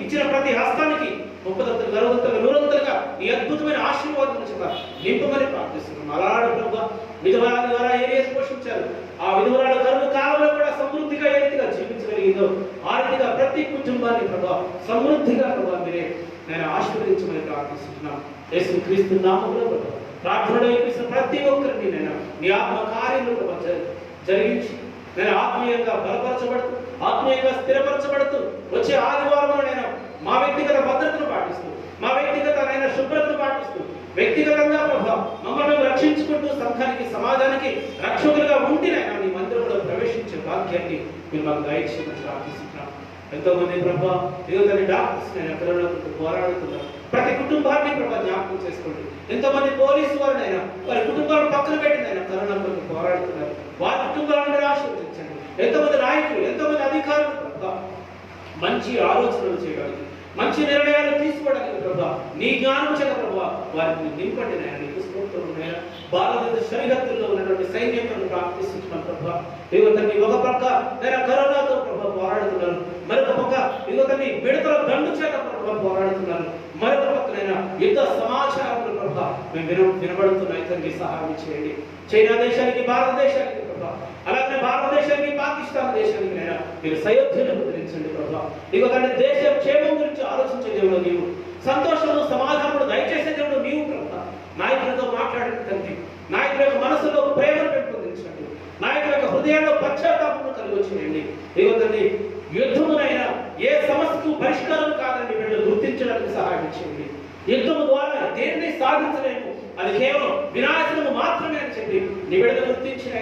ఇచ్చిన ప్రతి హస్తానికి 30 60 100 నీ అద్భుతమైన ఆశీర్వాదం చేత నింపమని ప్రార్థిస్తున్నాం. అలాంటి ప్రభా విధవరాల ద్వారా ఏ రీతి పోషించారు, ఆ విధవరాల కరువు కాలంలో కూడా సమృద్ధిగా ఏ రీతిగా జీవించగలిగిందో ఆ రీతిగా ప్రతి కుటుంబాన్ని ప్రభా సమృద్ధిగా ప్రభా మీరే నేను ఆశీర్వదించమని ప్రార్థిస్తున్నాం. యేసు క్రీస్తు నామములో ప్రభా ప్రార్థనలో చేసిన ప్రతి ఒక్కరిని నేను నీ ఆత్మ కార్యంలో ప్రభా జరిగించి నేను ఆత్మీయంగా బలపరచబడుతూ ఆత్మీయంగా స్థిరపరచబడుతూ వచ్చే ఆదివారంలో నేను మా వ్యక్తిగత భద్రతను పాటిస్తూ, మా వ్యక్తిగత శుభ్రతను పాటిస్తూ, వ్యక్తిగతంగా ప్రభా మమ్మల్ని రక్షించుకుంటూ సంఘానికి సమాజానికి రక్షకులుగా ఉండినైనా నీ మందిరంలో ప్రవేశించే భాగ్యాన్ని మీరు మాకు దయచేయమని ప్రార్థిస్తున్నాం. ఎంతో మంది ప్రభా ఇదిగోని డాక్టర్స్ నేను కరోనాతో పోరాడుతున్నారు. ప్రతి కుటుంబాన్ని ప్రభా జ్ఞాపకం చేసుకోండి. ఎంతో మంది పోలీసు వారినైనా వారి కుటుంబాలను పక్కన పెట్టినైనా కరోనా కొరకు పోరాడుతున్నారు. వారి కుటుంబాలను మీరు ఆశీర్వదించండి. ఎంతో మంది నాయకులు, ఎంతో మంది అధికారులు ప్రభా మంచి ఆలోచనలు చేయడానికి, మంచి నిర్ణయాలు తీసుకోవడానికి ప్రభా నీ జ్ఞానం చేత ప్రభా వారిని నింపండి నాయన. నీకు స్తోత్రములైనా. భారతదేశ సరిహద్దుల్లో ఉన్నటువంటి సైన్యాలను ప్రార్థిస్తున్నాను ప్రభా. ఇదిగోతని ఒక పక్క నేను కరోనాతో ప్రభా పోరాడుతున్నాను, మరొక పక్క ఇదిగోతని విడతల దండు చేత ప్రభా పోరాడుతున్నాను, మరొక పక్కనైనా యుద్ధ సమాచారాలు ప్రభా మేము వినబడుతున్నాయి. తండ్రి సహాయం చేయండి. చైనా దేశానికి, భారతదేశానికి ప్రభా, అలాగే భారతదేశానికి, పాకిస్తాన్ దేశానికి నైనా మీరు సయోధ్యను ముద్రించండి ప్రభా. ఇదిగో తండ్రి దేశ క్షేమం గురించి ఆలోచించే దేవుడు నీవు, సంతోషము సమాధానము దయచేసే దేవుడు నీవు ప్రభా. నాయకులతో మాట్లాడండి తండ్రి, నాయకుల యొక్క మనసులో ప్రేమను పెంపొందించండి, నాయకుల యొక్క హృదయాల్లో పశ్చాత్తాపమును కలిగించండి. ఇదిగో తండ్రి యుద్ధమునైనా ఏ సమస్యకు పరిష్కారం కాదని వీళ్ళు గుర్తించడానికి సహాయం చేయండి. యుద్ధము ద్వారా దేన్ని సాధించలేము, అది కేవలం వినాశనము మాత్రమే అని చెప్పి నీ బిడ్డలు గుర్తించిన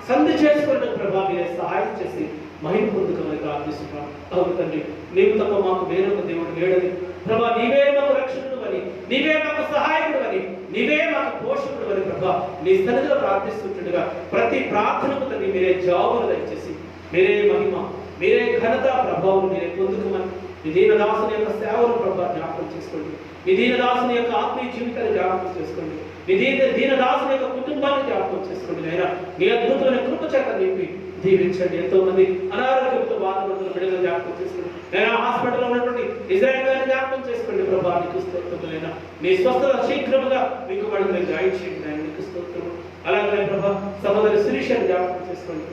సంధి చేసుకున్న ప్రభా మీరే సహాయం చేసి మహిమ పొందుకోమని ప్రార్థిస్తున్నాం. అవును తండ్రి, నీవు తప్ప మాకు వేరొక దేవుడు లేడని ప్రభా, నీవే మాకు రక్షకుడు అని, నీవే మాకు సహాయకుడు అని, నీవే మాకు పోషకుడు అని ప్రభా నీ సన్నిధిలో ప్రార్థిస్తుండగా ప్రతి ప్రార్థనకు తండ్రి మీరే జవాబులు దయచేసి మీరే మహిమ, మీరే ఘనత, ప్రభావం మీరే పొందుకోమని మీ దీనదాసుని యొక్క సేవను ప్రభా జ్ఞాపకం చేసుకోండి. మీ దీనదాసుని యొక్క ఆత్మీయ జీవితాన్ని జ్ఞాపకం చేసుకోండి. మీ దీనదాసుని యొక్క కుటుంబాన్ని జ్ఞాపకం చేసుకోండి. అయినా మీ అద్భుతమైన కృప చేత నింపి దీవించండి. ఎంతో మంది అనారోగ్యంతో బాధపడుతున్న బిడ్డలను జ్ఞాపకం చేసుకోండి. నేను హాస్పిటల్లో ఉన్నటువంటి ఇజ్రాయెల్ గారిని జ్ఞాపకం చేసుకోండి ప్రభా. నీకు స్తోత్రములైనా మీ స్వస్థత శీఘ్రముగా మీకు వాడిని మీరు గాయించండి. ఆయన నీకు స్తోత్రము. అలాగే ప్రభా సహోదరి శిరీషని జ్ఞాపకం చేసుకోండి.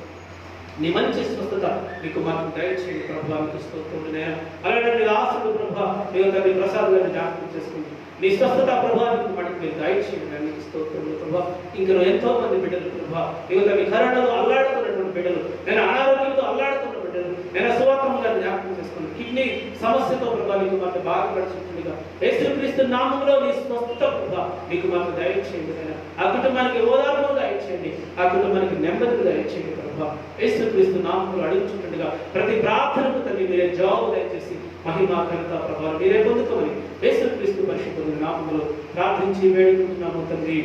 నీ మంచి స్వస్థత నీకు మాకు దయచేయండి ప్రభా. నీకు స్తోత్రములైనా అలాగే నీ ఆశలు ప్రభా నీకు తల్లి ప్రసాద్ గారిని జ్ఞాపకం చేసుకోండి. నీ స్వస్థత ప్రభావికి మనకి మీరు దయచేయండి. నీకు స్తోత్రములు ప్రభా. ఇంకా ఎంతో మంది బిడ్డలు ప్రభా నీకు తల్లి కరోనాలో అల్లాడుతున్నటువంటి బిడ్డలు, నేను అనారోగ్యంతో అల్లాడుతున్న బిడ్డలు, నేను సువార్తము గారిని జ్ఞాపకం చేసుకోండి. కిడ్నీ సమస్యతో ప్రభా నీకు మాకు బాధపడుతుండగా యేసుక్రీస్తు నామములో నీ స్వస్థత ప్రభా నీకు మాకు దయచేయండి. ఆ కుటుంబానికి ఓదార్పు దయచేయండి. ఆ కుటుంబానికి నెమ్మది దయచేయండి ప్రభా. యేసుక్రీస్తు నామములో అడుగుతుండగా ప్రతి ప్రార్థనకు తల్లి మీరే జవాబు దయచేసి మహిమా ఘనత ప్రభావం మీరే పొందుకోమని యేసుక్రీస్తు పరిశుద్ధుని నామములో ప్రార్థించి వేడుకుంటున్నాము తండ్రి.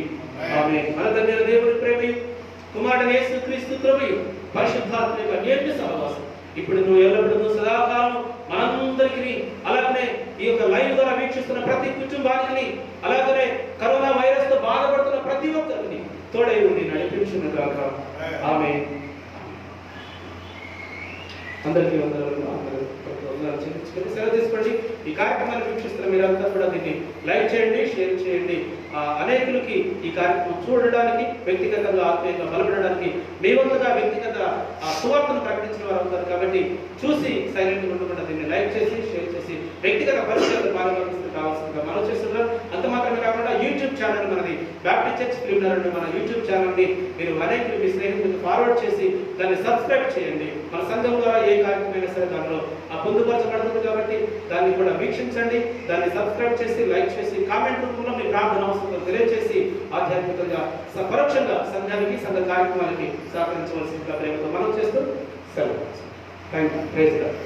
ఆమేన్. మన తండ్రి దేవుని ప్రేమయు కుమారుడైన యేసుక్రీస్తు కృపయు పరిశుద్ధాత్మ యొక్క అన్యోన్య సహవాసం ఇప్పుడు నువ్వు ఎల్లప్పుడూ సదాకాలం మనందరికీ, అలాగనే ఈ యొక్క లైవ్ ద్వారా వీక్షిస్తున్న ప్రతి కుటుంబానికి, అలాగనే కరోనా వైరస్ తో బాధపడుతున్న ప్రతి ఒక్కరికి తోడై ఉండి నడిపించును గాక. ఆమేన్. అందరికీ వందనాలు. సెలవు తీసుకోండి. ఈ కార్యక్రమాన్ని వీక్షిస్తున్న మీరంతా కూడా దీన్ని లైక్ చేయండి, షేర్ చేయండి. అనేకులకి ఈ కార్యక్రమం చూడడానికి, వ్యక్తిగతంగా ఆత్మీయంగా బలపడడానికి మీ వంతుగా వ్యక్తిగత సువార్తను ప్రకటించిన వారు అవుతారు. కాబట్టి చూసి సైలెంట్గా ఉండకుండా దీన్ని లైక్ చేసి షేర్ చేసి వ్యక్తిగత పరిచయాలు పాల్గొనిస్తూ కావాల్సిందిగా మనం చేస్తున్నారు. అంత మాత్రమే కాకుండా యూట్యూబ్ ఛానల్ మనది బ్యాప్టిస్ట్ చర్చ్ ఫిల్మ్ మన యూట్యూబ్ ఛానల్ని మీరు అనేకులు మీ స్నేహితులకు ఫార్వర్డ్ చేసి దాన్ని సబ్స్క్రైబ్ చేయండి. మన సంఘం ద్వారా ఏ కార్యక్రమైనా సరే దానిలో పొందుపరచబడుతుంది కాబట్టి దాన్ని కూడా వీక్షించండి. దాన్ని సబ్స్క్రైబ్ చేసి లైక్ చేసి కామెంట్ రూపంలో మీ ప్రార్థన అవసరం తెలియజేసి ఆధ్యాత్మికంగా పరోక్షంగా సంఘానికి సంఘ కార్యక్రమాలకి సహకరించవలసిందిగా ప్రేమతో మనం చేస్తూ సెలవు. Thank you. Praise God.